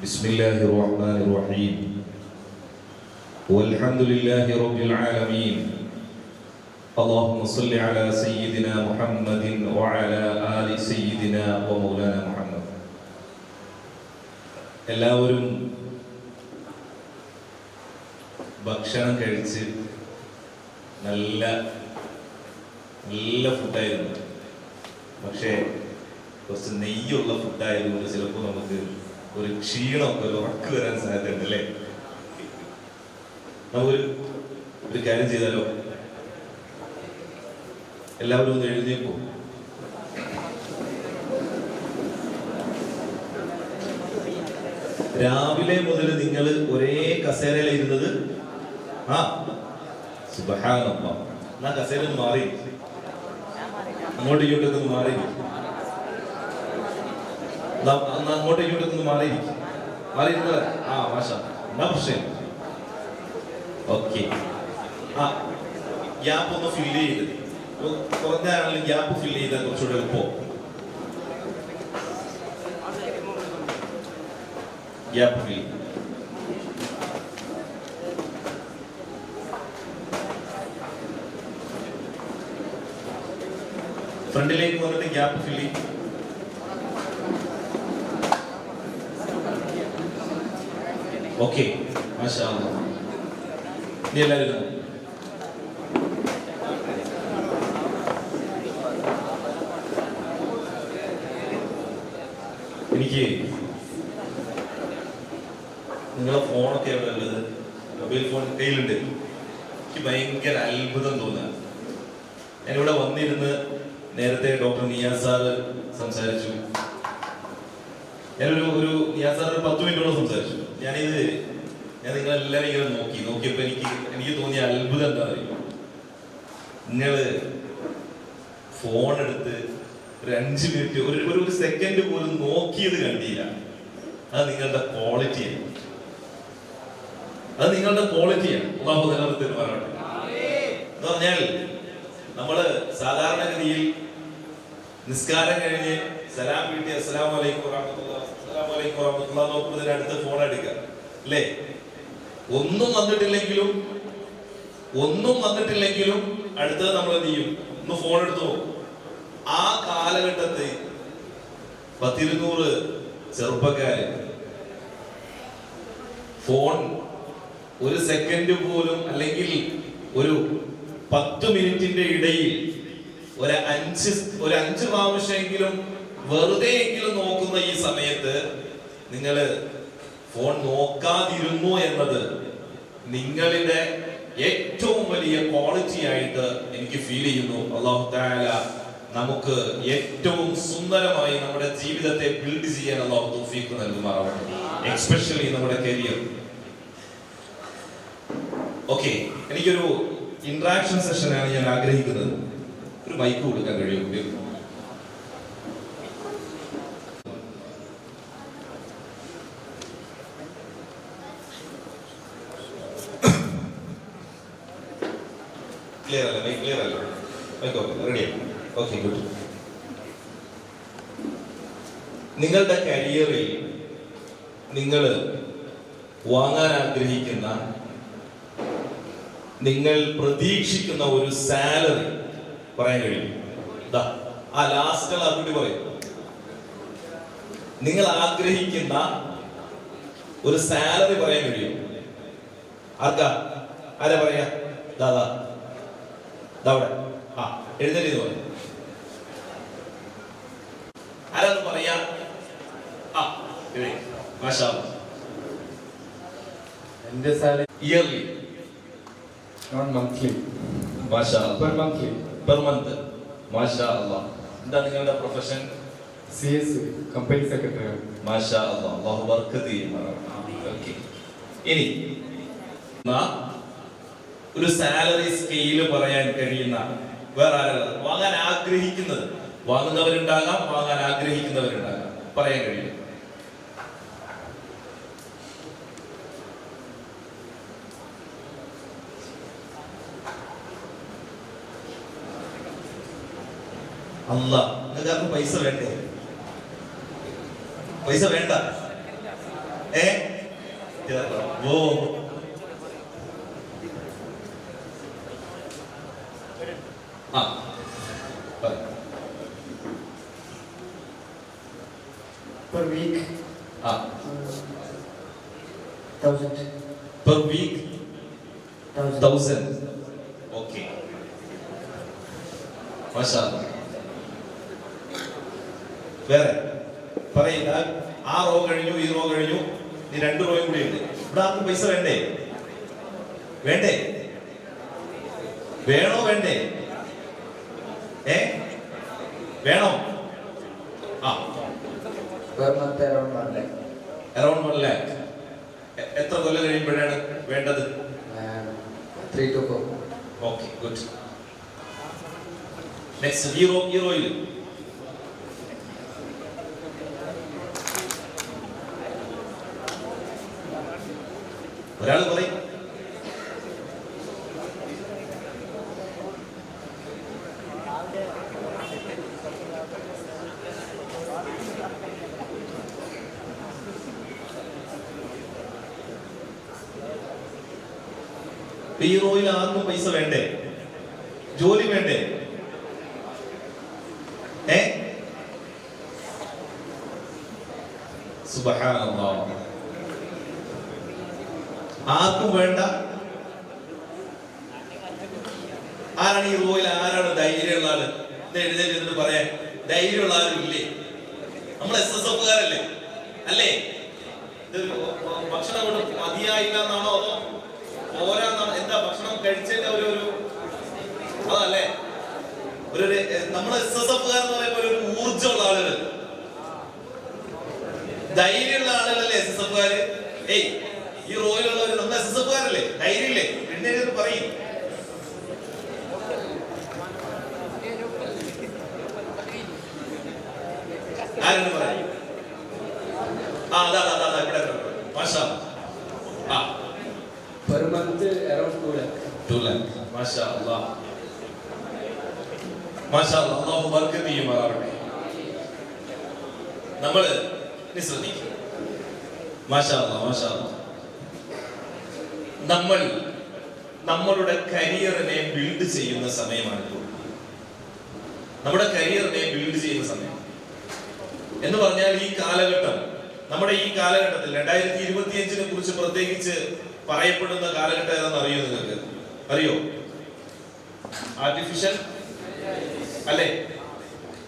بسم الله الرحمن الرحيم والحمد لله رب العالمين اللهم صل على سيدنا محمد وعلى آل سيدنا ومولانا محمد. എല്ലാവരും ഭക്ഷണം കഴിച്ച് നല്ല ഫുഡായിരുന്നു. പക്ഷേ കുറച്ച് നെയ്യുള്ള ഫുഡായതുകൊണ്ട് ചിലപ്പോൾ നമുക്ക് ഒരു ക്ഷീണമൊക്കെ ഒരു ഉറക്ക് വരാൻ സാധ്യതയുണ്ട് അല്ലേ? ഒരു കാര്യം ചെയ്താലോ, എല്ലാവരും ഒന്ന് എഴുന്നേൽക്കൂ. രാവിലെ മുതൽ നിങ്ങൾ ഒരേ കസേരയിലിരുന്നത്? സുബ്ഹാനല്ലാഹ്. എന്നാ കസേര ഒന്ന് മാറി, അങ്ങോട്ടും ഇങ്ങോട്ടൊക്കെ ഒന്ന് മാറി, അങ്ങോട്ടും ഇങ്ങോട്ടൊക്കെ ഒന്ന് മാറിയിരുന്നത്. മാഷാ, എന്നാ പ്രശ്നം. ഓക്കെ, ഗ്യാപ്പ് ഒന്ന് ഫില്ല് ചെയ്ത്, കുറഞ്ഞാണെങ്കിലും ഗ്യാപ്പ് ഫില്ല് ചെയ്താൽ കുറച്ചുകൂടെ എളുപ്പം. ഗ്യാപ്പ് ഫില്ല് ഫ്രണ്ടിലേക്ക് വന്നിട്ട് ഗ്യാപ്പ് ഫില്ല്. ഓക്കെ, മാഷാ അല്ലാഹ്. ഇനി എല്ലാവരും എനിക്ക് നിങ്ങളെ ഫോണൊക്കെ എവിടെ ഉള്ളത്? മൊബൈൽ ഫോൺ കയ്യിലുണ്ട്. എനിക്ക് ഭയങ്കര അത്ഭുതം തോന്നുക. ഞാനിവിടെ വന്നിരുന്ന് നേരത്തെ ഡോക്ടർ നിയാസ് സാറ് സംസാരിച്ചു. ഞാനൊരു നിയാസ് സാർ 10 മിനിറ്റോളം സംസാരിച്ചു. ഞാൻ നിങ്ങളെല്ലാവരും ഇങ്ങനെ നോക്കിയപ്പോൾ എനിക്ക് തോന്നിയ അത്ഭുതം എന്താ അറിയുമോ? നിങ്ങള് ഫോൺ എടുത്ത് ഒരു 5 മിനിറ്റ് ഒരു സെക്കൻഡ് പോലും നോക്കിയത് കണ്ടില്ല. അത് നിങ്ങളുടെ ക്വാളിറ്റിയാണ്. അല്ലാഹു നിലനിർത്തി പറയട്ടെ. എന്ന് പറഞ്ഞാൽ നമ്മള് സാധാരണഗതിയിൽ നിസ്കാരം കഴിഞ്ഞ് സലാം വീട്ടി അസ്സലാമു അലൈക്കും വറഹ്മത്തുള്ളാഹി നോക്കുന്നതിന് അടുത്ത് ഫോൺ എടുക്കുക അല്ലേ? ഒന്നും വന്നിട്ടില്ലെങ്കിലും അടുത്തത് നമ്മൾ എന്ത് ചെയ്യും? ഒന്ന് ഫോൺ എടുത്തു പോകും. ആ കാലഘട്ടത്തിൽ 10-200 ചെറുപ്പക്കാര് ഫോൺ ഒരു സെക്കൻഡ് പോലും, അല്ലെങ്കിൽ ഒരു 10 മിനിറ്റിന്റെ ഇടയിൽ ഒരു 5 പ്രാവശ്യമെങ്കിലും വെറുതെ എങ്കിലും നോക്കുന്ന ഈ സമയത്ത് നിങ്ങൾ ഫോൺ നോക്കാതിരുന്നു എന്നത് നിങ്ങളുടെ ഏറ്റവും വലിയ ക്വാളിറ്റി ആയിട്ട് എനിക്ക് ഫീൽ ചെയ്യുന്നു. അല്ലാഹു തആല നമുക്ക് ഏറ്റവും സുന്ദരമായി നമ്മുടെ ജീവിതത്തെ ബിൽഡ് ചെയ്യാൻ അല്ലാഹു തൗഫീഖ് നൽകുമാറാവട്ടെ, എസ്പെഷ്യലി നമ്മുടെ കരിയർ. ഓക്കെ, എനിക്കൊരു ഇന്ററാക്ഷൻ സെഷനാണ് ഞാൻ ആഗ്രഹിക്കുന്നത്. ഒരു മൈക്ക് കൊടുക്കാൻ കഴിയും? ക്ലിയർ അല്ലേ? ക്ലിയർ അല്ലേ? റെഡിയാണ്. Okay, good. നിങ്ങളുടെ കരിയറിൽ നിങ്ങൾ വാങ്ങാൻ ആഗ്രഹിക്കുന്ന, നിങ്ങൾ പ്രതീക്ഷിക്കുന്ന ഒരു സാലറി പറയാൻ കഴിയും? ലാസ്റ്റ് അതുകൂടി പറയും. നിങ്ങൾ ആഗ്രഹിക്കുന്ന ഒരു സാലറി പറയാൻ കഴിയും? ആരാ പറയാ? എഴുന്നേറ്റ് പറയും. ആരാന്ന് പറയാ? മാഷാ അല്ലാഹ്. എന്റെ സാലറി ഇയർലി, നോട്ട് മന്ത്ലി. മാഷാ പെർ മന്ത്. മാഷാ അല്ലാഹ്. എന്താ നിങ്ങളുടെ പ്രൊഫഷൻ? CS, company secretary. മാഷാ അല്ലാഹ്. അല്ലാഹു ബർക്കത്ത് ചെയ്യുമാറാവട്ടെ. ഓക്കേ, ഇനി ഒരു സാലറി സ്കെയിൽ പറയാൻ കഴിയുന്ന വേറെ ആരാണ്? വാങ്ങാൻ ആഗ്രഹിക്കുന്നത്, വാങ്ങുന്നവരുണ്ടാകാം, വാങ്ങാൻ ആഗ്രഹിക്കുന്നവരുണ്ടാകാം. പറയാൻ കഴിയും? അല്ലാഹ്, നിങ്ങൾക്ക് പൈസ വേണ്ടേ? പൈസ വേണ്ട? ഓ ആ per week ആ 1000 പെർ വീക്ക് 1000. ഓക്കെ, മാഷാ അല്ലാഹ്. വേറെ പറയില്ല. ആ റോ കഴിഞ്ഞു, ഈ റോ കഴിഞ്ഞു, ഈ 2 റോയും കൂടി ഉണ്ട്. ഇവിടെ ആർക്കും പൈസ വേണ്ടേ? വേണ്ടേ? വേണോ വേണ്ടേ? വേണോ? ആ, per month around 1 lakh. Around 1 lakh. എത്ര കൊല്ലം കഴിയുമ്പോഴാണ് വേണ്ടത്? 3 to 4. Okay, good. നെക്സ്റ്റ് ഹീറോയിൽ ഒരാൾ പറയും. ഹീറോയിൽ ആർക്കും പൈസ വേണ്ടേ? ജോലി വേണ്ടേ? സുബ്ഹാനല്ലാഹ്. ആർക്കും വേണ്ട. ആരാണ് ഈ റോയിൽ? ആരാണ് ധൈര്യമുള്ള ആള്? എഴുന്നേറ്റ് എന്നിട്ട് പറയാൻ ധൈര്യമുള്ള ആരും ഇല്ലേ? നമ്മൾ SSFകാരല്ലേ? അല്ലേ? ഇത് ഭക്ഷണം കൊണ്ട് മതിയായില്ല എന്നാണോ അതോ പോരാന്നാണോ? എന്താ ഭക്ഷണം കഴിച്ചതിന്റെ ഒരു അതല്ലേ? നമ്മൾ SSFകാരെന്ന് പറയുമ്പോൾ ഒരു ഊർജ്ജമുള്ള ആളുകൾ, ധൈര്യമുള്ള ആളുകളല്ലേ SSFകാര്? ഈ റോയിലുള്ളവർ നമ്മൾ SSFകാരല്ലേ? ധൈര്യമില്ലേ? എഴുന്നേറ്റ് പറയും. ആരെന്ന് പറയും? അതാ ഇവിടെ മാഷാ. Per month around 2 lakh. 2 lakh. മാഷാ അല്ലാഹ്. മാഷാ അല്ലാഹ്. അല്ലാഹു ബർക്കത്ത് ചെയ്യുമാറാവട്ടെ. നമ്മൾ ശ്രദ്ധിക്കും. മാഷാ അല്ലാഹ്, മാഷാ അല്ലാഹ്. നമ്മൾ നമ്മളുടെ കരിയറിനെ ബിൽഡ് ചെയ്യുന്ന സമയമാണിപ്പോൾ. നമ്മുടെ കരിയറിനെ ബിൽഡ് ചെയ്യുന്ന സമയം എന്ന് പറഞ്ഞാൽ ഈ കാലഘട്ടം, നമ്മുടെ ഈ കാലഘട്ടത്തിൽ 2025 കുറിച്ച് പ്രത്യേകിച്ച് പറയപ്പെടുന്ന കാലഘട്ടം ഏതാണെന്ന് അറിയോ? നിങ്ങൾക്ക് അറിയോ? ആർട്ടിഫിഷ്യൽ അല്ലേ?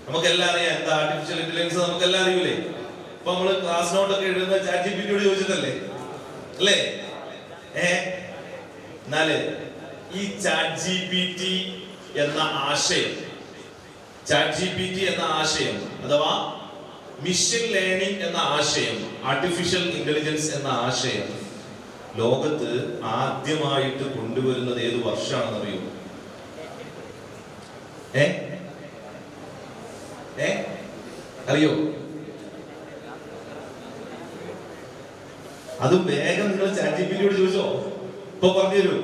നമുക്കെല്ലാം അറിയാം എന്താ ആർട്ടിഫിഷ്യൽ ഇന്റലിജൻസ്. നമുക്കെല്ലാം അറിയൂലേ? ഇപ്പൊ നമ്മള് ക്ലാസ് നോട്ടൊക്കെ എഴുതുന്ന ChatGPT-യോട് ചോദിച്ചിട്ടല്ലേ? അല്ലേ? എന്നാല് ഈ ChatGPT എന്ന ആശയം അഥവാ മിഷൻ ലേണിംഗ് എന്ന ആശയം, ആർട്ടിഫിഷ്യൽ ഇന്റലിജൻസ് എന്ന ആശയം ലോകത്ത് ആദ്യമായിട്ട് കൊണ്ടുവരുന്നത് ഏത് വർഷമാണെന്ന് അറിയോ? അറിയോ? അതും വേഗം നിങ്ങൾ ChatGPT-യോട് ചോദിച്ചോ? ഇപ്പൊ പറഞ്ഞു തരൂ.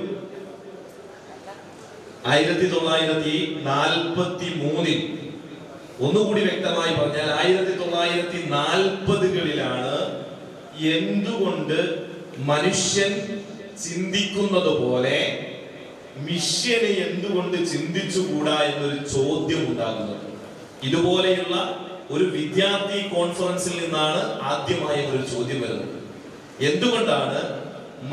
1943 ഒന്നുകൂടി വ്യക്തമായി പറഞ്ഞാൽ 1940-കളിലാണ് എന്തുകൊണ്ട് മനുഷ്യൻ ചിന്തിക്കുന്നത് പോലെ മിഷ്യന് എന്തുകൊണ്ട് ചിന്തിച്ചുകൂടാ എന്നൊരു ചോദ്യം ഉണ്ടാകുന്നത്. ഇതുപോലെയുള്ള ഒരു വിദ്യാർത്ഥി കോൺഫറൻസിൽ നിന്നാണ് ആദ്യമായി ഒരു ചോദ്യം വരുന്നത്. എന്തുകൊണ്ടാണ്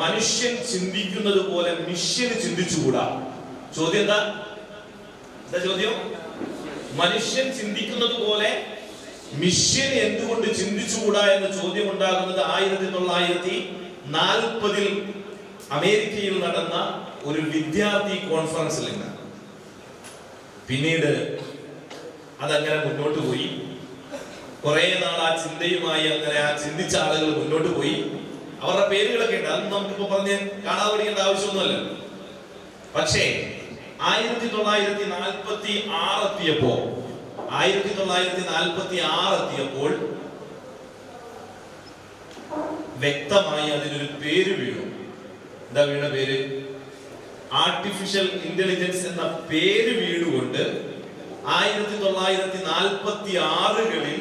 മനുഷ്യൻ ചിന്തിക്കുന്നത് പോലെ മിഷ്യന് ചിന്തിച്ചുകൂടാ? ചോദ്യം എന്താ ചോദ്യം? മനുഷ്യൻ ചിന്തിക്കുന്നത് പോലെ മിഷ്യൻ എന്തുകൊണ്ട് ചിന്തിച്ചുകൂടാ എന്ന ചോദ്യം ഉണ്ടാകുന്നത് 1940-ൽ അമേരിക്കയിൽ നടന്ന ഒരു വിദ്യാർത്ഥി കോൺഫറൻസിൽ നിന്നാണ്. പിന്നീട് അതങ്ങനെ മുന്നോട്ട് പോയി. കുറെ നാൾ ആ ചിന്തയുമായി അങ്ങനെ ആ ചിന്തിച്ച ആളുകൾ മുന്നോട്ട് പോയി. അവരുടെ പേരുകളൊക്കെ ഉണ്ട്, അതൊന്നും നമുക്കിപ്പോ പറഞ്ഞ് കാണാതെ പഠിക്കേണ്ട ആവശ്യമൊന്നുമല്ല. പക്ഷേ 1946 എത്തിയപ്പോൾ വ്യക്തമായി അതിനൊരു പേര് വീണു. എന്താ വീണ പേര്? ആർട്ടിഫിഷ്യൽ ഇന്റലിജൻസ് എന്ന പേര് വീണുകൊണ്ട് 1946-കളിൽ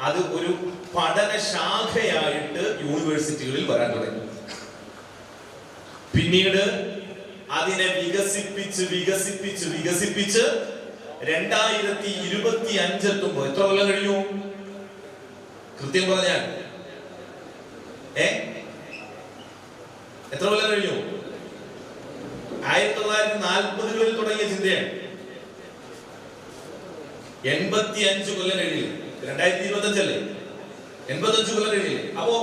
അത് ഒരു പഠന ശാഖയായിട്ട് യൂണിവേഴ്സിറ്റികളിൽ വരാൻ തുടങ്ങി. പിന്നീട് അതിനെ വികസിപ്പിച്ച് 2025 എത്തുമ്പോൾ എത്ര കൊല്ലം കഴിഞ്ഞു? കൃത്യം പറഞ്ഞാൽ എത്ര കൊല്ലം കഴിഞ്ഞു? 1940-കളിൽ തുടങ്ങിയ ചിന്തയാണ്. 85 കൊല്ലം കഴിഞ്ഞില്ലേ? 2025 അല്ലേ? 85 കൊല്ലം കഴിഞ്ഞില്ലേ? അപ്പോ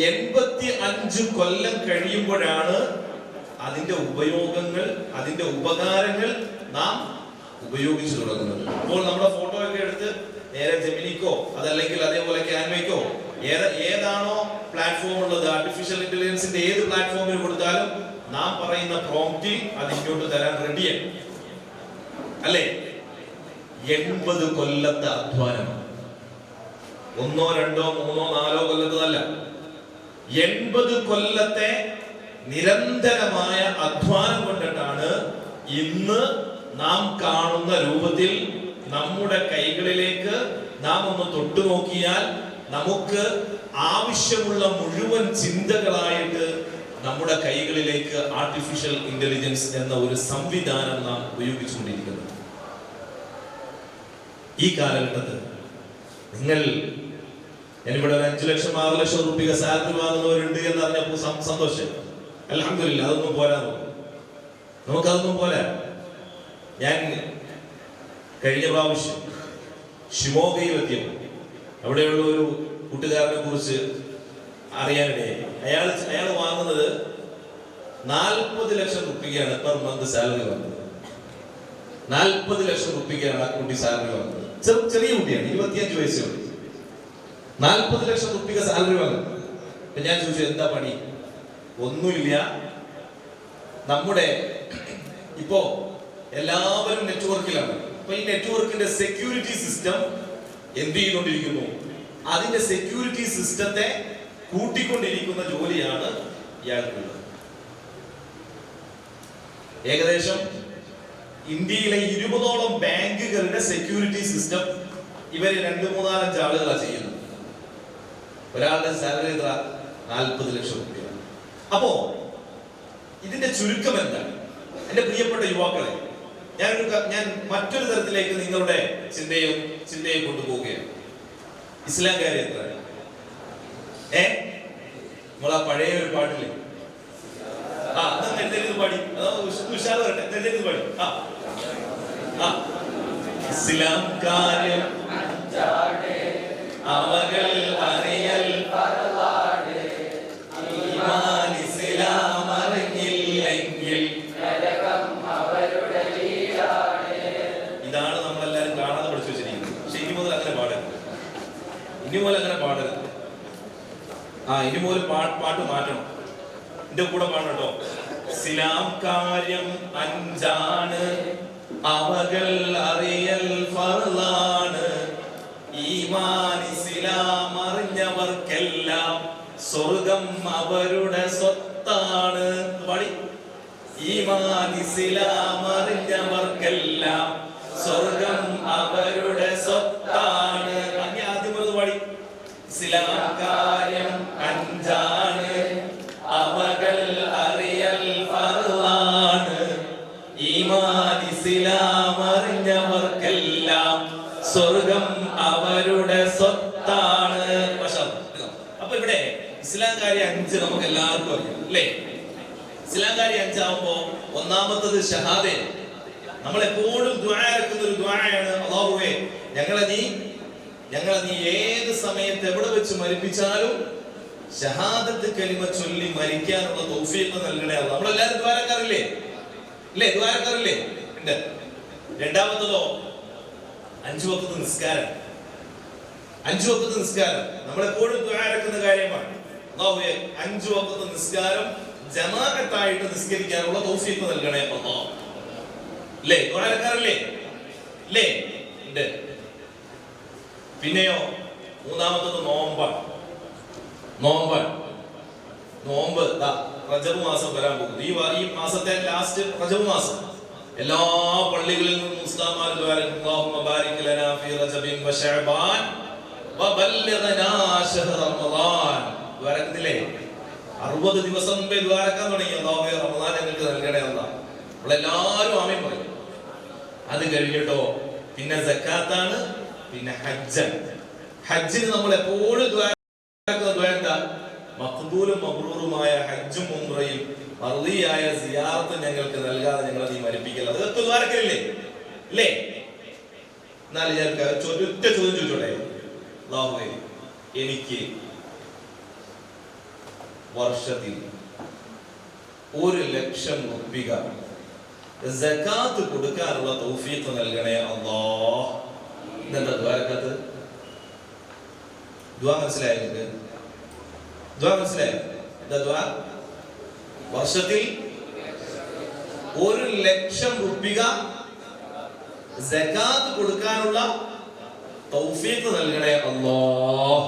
85 കൊല്ലം കഴിയുമ്പോഴാണ് അതിന്റെ ഉപയോഗങ്ങൾ, അതിന്റെ ഉപകാരങ്ങൾ നാം ഉപയോഗിച്ചു തുടങ്ങുന്നത്. അപ്പോൾ നമ്മുടെ ഫോട്ടോ ഒക്കെ എടുത്ത് നേരെ ജെമിനിക്കോ അതല്ലെങ്കിൽ അതേപോലെ ക്യാൻവയ്ക്കോ ഏതാണോ പ്ലാറ്റ്ഫോം ഉള്ളത്, ആർട്ടിഫിഷ്യൽ ഇന്റലിജൻസിന്റെ ഏത് പ്ലാറ്റ്ഫോമിൽ കൊടുത്താലും നാം പറയുന്ന പ്രോംപ്റ്റിൽ അത് ഇങ്ങോട്ട് തരാൻ റെഡിയാണ് അല്ലേ? 80 കൊല്ലത്തെ അധ്വാനം, 1, 2, 3, 4 കൊല്ലത്തതല്ല, 80 കൊല്ലത്തെ നിരന്തരമായ അധ്വാനം കൊണ്ടിട്ടാണ് ഇന്ന് നാം കാണുന്ന രൂപത്തിൽ നമ്മുടെ കൈകളിലേക്ക് നാം ഒന്ന് തൊട്ടു നോക്കിയാൽ നമുക്ക് ആവശ്യമുള്ള മുഴുവൻ ചിന്തകളായിട്ട് നമ്മുടെ കൈകളിലേക്ക് ആർട്ടിഫിഷ്യൽ ഇന്റലിജൻസ് എന്ന ഒരു സംവിധാനം നാം ഉപയോഗിച്ചുകൊണ്ടിരിക്കുന്നു. ഈ കാലഘട്ടത്തിൽ ഞാനിവിടെ ഒരു 5 ലക്ഷം 6 ലക്ഷം രൂപ സാലറി വാങ്ങുന്നവരുണ്ട് എന്ന് അറിഞ്ഞപ്പോൾ സന്തോഷം. അൽഹംദുലില്ലാ, അതൊന്നും പോരാ, നമുക്കതൊന്നും പോരാ. ഞാൻ കഴിഞ്ഞ പ്രാവശ്യം ഷിമോഗയിൽ എത്തിയപ്പോൾ അവിടെയുള്ള ഒരു കൂട്ടുകാരനെ കുറിച്ച് അറിയാനിടയായി. അയാൾ വാങ്ങുന്നത് 40 ലക്ഷം രൂപയാണ് പെർ മന്ത് സാലറി വാങ്ങുന്നത്. 40 ലക്ഷം രൂപയ്ക്കാണ് ആ കുട്ടി സാലറി വാങ്ങുന്നത്. ചെറിയ കുട്ടിയാണ്, 25 വയസ്സേ ഉള്ളൂ. 40 ലക്ഷം രൂപ സാലറി വാങ്ങുന്നത്. ഞാൻ ചോദിച്ചു, എന്താ പണി? ഒന്നുമില്ല. നമ്മുടെ ഇപ്പോ എല്ലാവരും നെറ്റ്വർക്കിലാണ്. അപ്പൊ ഈ നെറ്റ്വർക്കിന്റെ സെക്യൂരിറ്റി സിസ്റ്റം എന്ത് ചെയ്തുകൊണ്ടിരിക്കുന്നു? അതിന്റെ സെക്യൂരിറ്റി സിസ്റ്റത്തെ കൂട്ടിക്കൊണ്ടിരിക്കുന്ന ജോലിയാണ് ഇയാൾക്കുള്ളത്. ഏകദേശം ഇന്ത്യയിലെ 20ഓളം ബാങ്കുകളുടെ സെക്യൂരിറ്റി സിസ്റ്റം ഇവര് 2-3-5 ആളുകളാണ് ചെയ്യുന്നത്. ഒരാളുടെ സാലറി എത്ര? 40 ലക്ഷം രൂപ. അപ്പോ ഇതിന്റെ ചുരുക്കം എന്താണ്? എന്റെ പ്രിയപ്പെട്ട യുവാക്കളെ, ഞാൻ മറ്റൊരു തരത്തിലേക്ക് നിങ്ങളുടെ ചിന്തയെ കൊണ്ടുപോവുകയാണ്. ഇസ്ലാം കാര്യം എത്ര? നമ്മൾ ആ പഴയ ഒരു പാട്ടില്ലേ, പാടി, ഉഷാർ വരട്ടെ, പാടി. ഇസ്ലാം കാര്യം അവകൾ അറിയൽ ഫർളാണ്, ഈമാൻ ഇസ്ലാം അറിഞ്ഞില്ലെങ്കിൽ നരകം അവരുടെ വീടാണ്. ഇതാണ് നമ്മളെല്ലാരും കാണാതെ പഠിച്ചു വെച്ചിരിക്കുന്നത്. പക്ഷെ ഇനി മുതൽ അങ്ങനെ പാടരുത്. ഇനി മുതൽ പാട്ട് മാറ്റണം. എന്റെ കൂടെ പാടണം കേട്ടോ. ഇസ്ലാം കാര്യം 5 അവകൾ അറിയൽ ഫർളാണ്, ഈമാൻ ഇസ്ലാം അറിഞ്ഞവർക്കെല്ലാം സ്വർഗം അവരുടെ സ്വത്താണ്. പാടി. ഈമാൻ ഇസ്ലാം അറിഞ്ഞവർക്കെല്ലാം സ്വർഗം അവരുടെ സ്വത്താണ്. അങ്ങനെ ആദ്യം അത് പാടി. ഇസ്ലാം കാര്യം 5 അവകൾ അറിയൽ ഫർളാണ്, ഈമാൻ ഇസ്ലാം അറിഞ്ഞവർക്കെല്ലാം സ്വർഗം അവരുടെ സ്വത്താണ്. അപ്പൊ ഇവിടെ ഇസ്ലാം കാര്യം 5 നമുക്ക് എല്ലാവർക്കും അറിയാം അല്ലേ? ഇസ്ലാം കാര്യം 5 ആവുമ്പോ ഒന്നാമത്തത് ഷഹാദയാണ്. നമ്മൾ എപ്പോഴും ദുആ ഇറക്കുന്ന ഒരു ദുആയാണ്, അല്ലാഹുവേ ഞങ്ങളെ നീ ഏത് സമയത്ത് എവിടെ വെച്ച് മരിപ്പിച്ചാലും ഷഹാദത്ത് കലിമ ചൊല്ലി മരിക്കാനുള്ള തൗഫീഖ് നൽകണേ അല്ലാഹ്. നമ്മളെല്ലാവരും ദ്വാരക്കാറില്ലേ? ഉണ്ട്. രണ്ടാമത്തതോ 5 വഖത്ത് നിസ്കാരം. 5 വഖത്ത് നിസ്കാരം നമ്മളെപ്പോഴും ദുആ ഇറക്കുന്ന കാര്യമാണ്. അല്ലാഹുവേ 5 വഖത്ത് നിസ്കാരം ജമാഅത്തായിട്ട് നിസ്കരിക്കാനുള്ള തൗഫീഖ് നൽകണേ അല്ലാഹ്. അല്ലേ? ദുആ ഇറക്കാറില്ലേ? ഉണ്ട്. പിന്നെയോ മൂന്നാമത്തത് നോമ്പാണ്. നോമ്പ് റജബ് മാസം വരാൻ പോകുന്നു. ഈ മാസത്തെ ലാസ്റ്റ് റജബ് മാസം എല്ലാ പള്ളികളിൽ നിന്നും ഉസ്താദ്മാർ അല്ലാഹുമ്മ ബാരിക് ലനാ ഫീ റജബിൻ വ ശഅബാൻ വ ബല്ലിഗ്നാ ശഹ്റ റമളാൻ. ദ്വാരക്കത്തില്ലേ 60 ദിവസം മുമ്പേ ദ്വാരക്കാൻ തുടങ്ങി. അല്ലാഹുവേ റമളാൻ നമ്മളെല്ലാവരും ആമീൻ പറയും. അത് കഴിഞ്ഞിട്ടോ പിന്നെ സക്കാത്താണ്, പിന്നെ ഹജ്ജാണ്. ഹജ്ജിന് നമ്മൾ എപ്പോഴും ദുആ എന്താ? മഖ്ബൂലും മബ്റൂറുമായ ഹജ്ജും ഉംറയും മർദിയായ സിയാറത്ത് ഞങ്ങൾക്ക് നൽകാതെ ഞങ്ങളെ നീ മരിപ്പിക്കല്ല. അത് ദ്വാരക്കല്ലേ അല്ലേ? എന്നാൽ ഞാൻ ഒറ്റ ചോദ്യം ചോദിച്ചോട്ടെ. അല്ലാഹുവേ, എനിക്ക് വർഷത്തിൽ 1,00,000 റുപ്പിക സകാത്ത് കൊടുക്കാനുള്ള തൗഫീഖ് നൽകണേ അല്ലാഹ്. ഇതെന്താ ദ്വാരക്കത്ത്? ദുആ മനസ്സിലായോ നിങ്ങൾക്ക്? ദുആ മനസ്സിലായോ? എന്താ ദുആ? വർഷത്തിൽ 1,00,000 റുപ്പിക സകാത്ത് കൊടുക്കാനുള്ള തൗഫീഖ് നൽകണേ അല്ലാഹ്.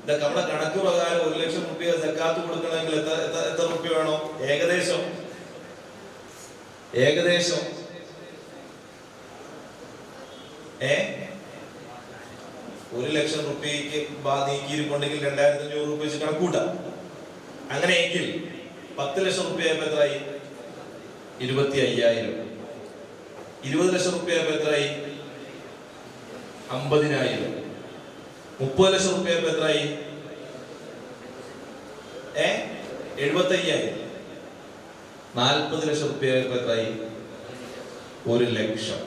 ഇതൊക്കെ നമ്മുടെ കണക്ക് പ്രകാരം 1,00,000 റുപ്പിക സകാത്ത് കൊടുക്കണമെങ്കിൽ എത്ര റുപ്പിയ വേണോ? ഏകദേശം 1,00,000 റുപ്പിയക്ക് നീക്കിയിരിപ്പുണ്ടെങ്കിൽ 2,500 റുപ്പിയ വെച്ച് കണക്കൂട്ടാം. അങ്ങനെയെങ്കിൽ 10,00,000 റുപ്പിയ എത്രയായി? 25,000. 20,00,000 റുപ്പിയ എത്രയായി? 50,000. 30,00,000 റുപ്പിയ എത്രയായി? 75,000. 40,00,000 റുപ്പിയ എത്രയായി? 1,00,000.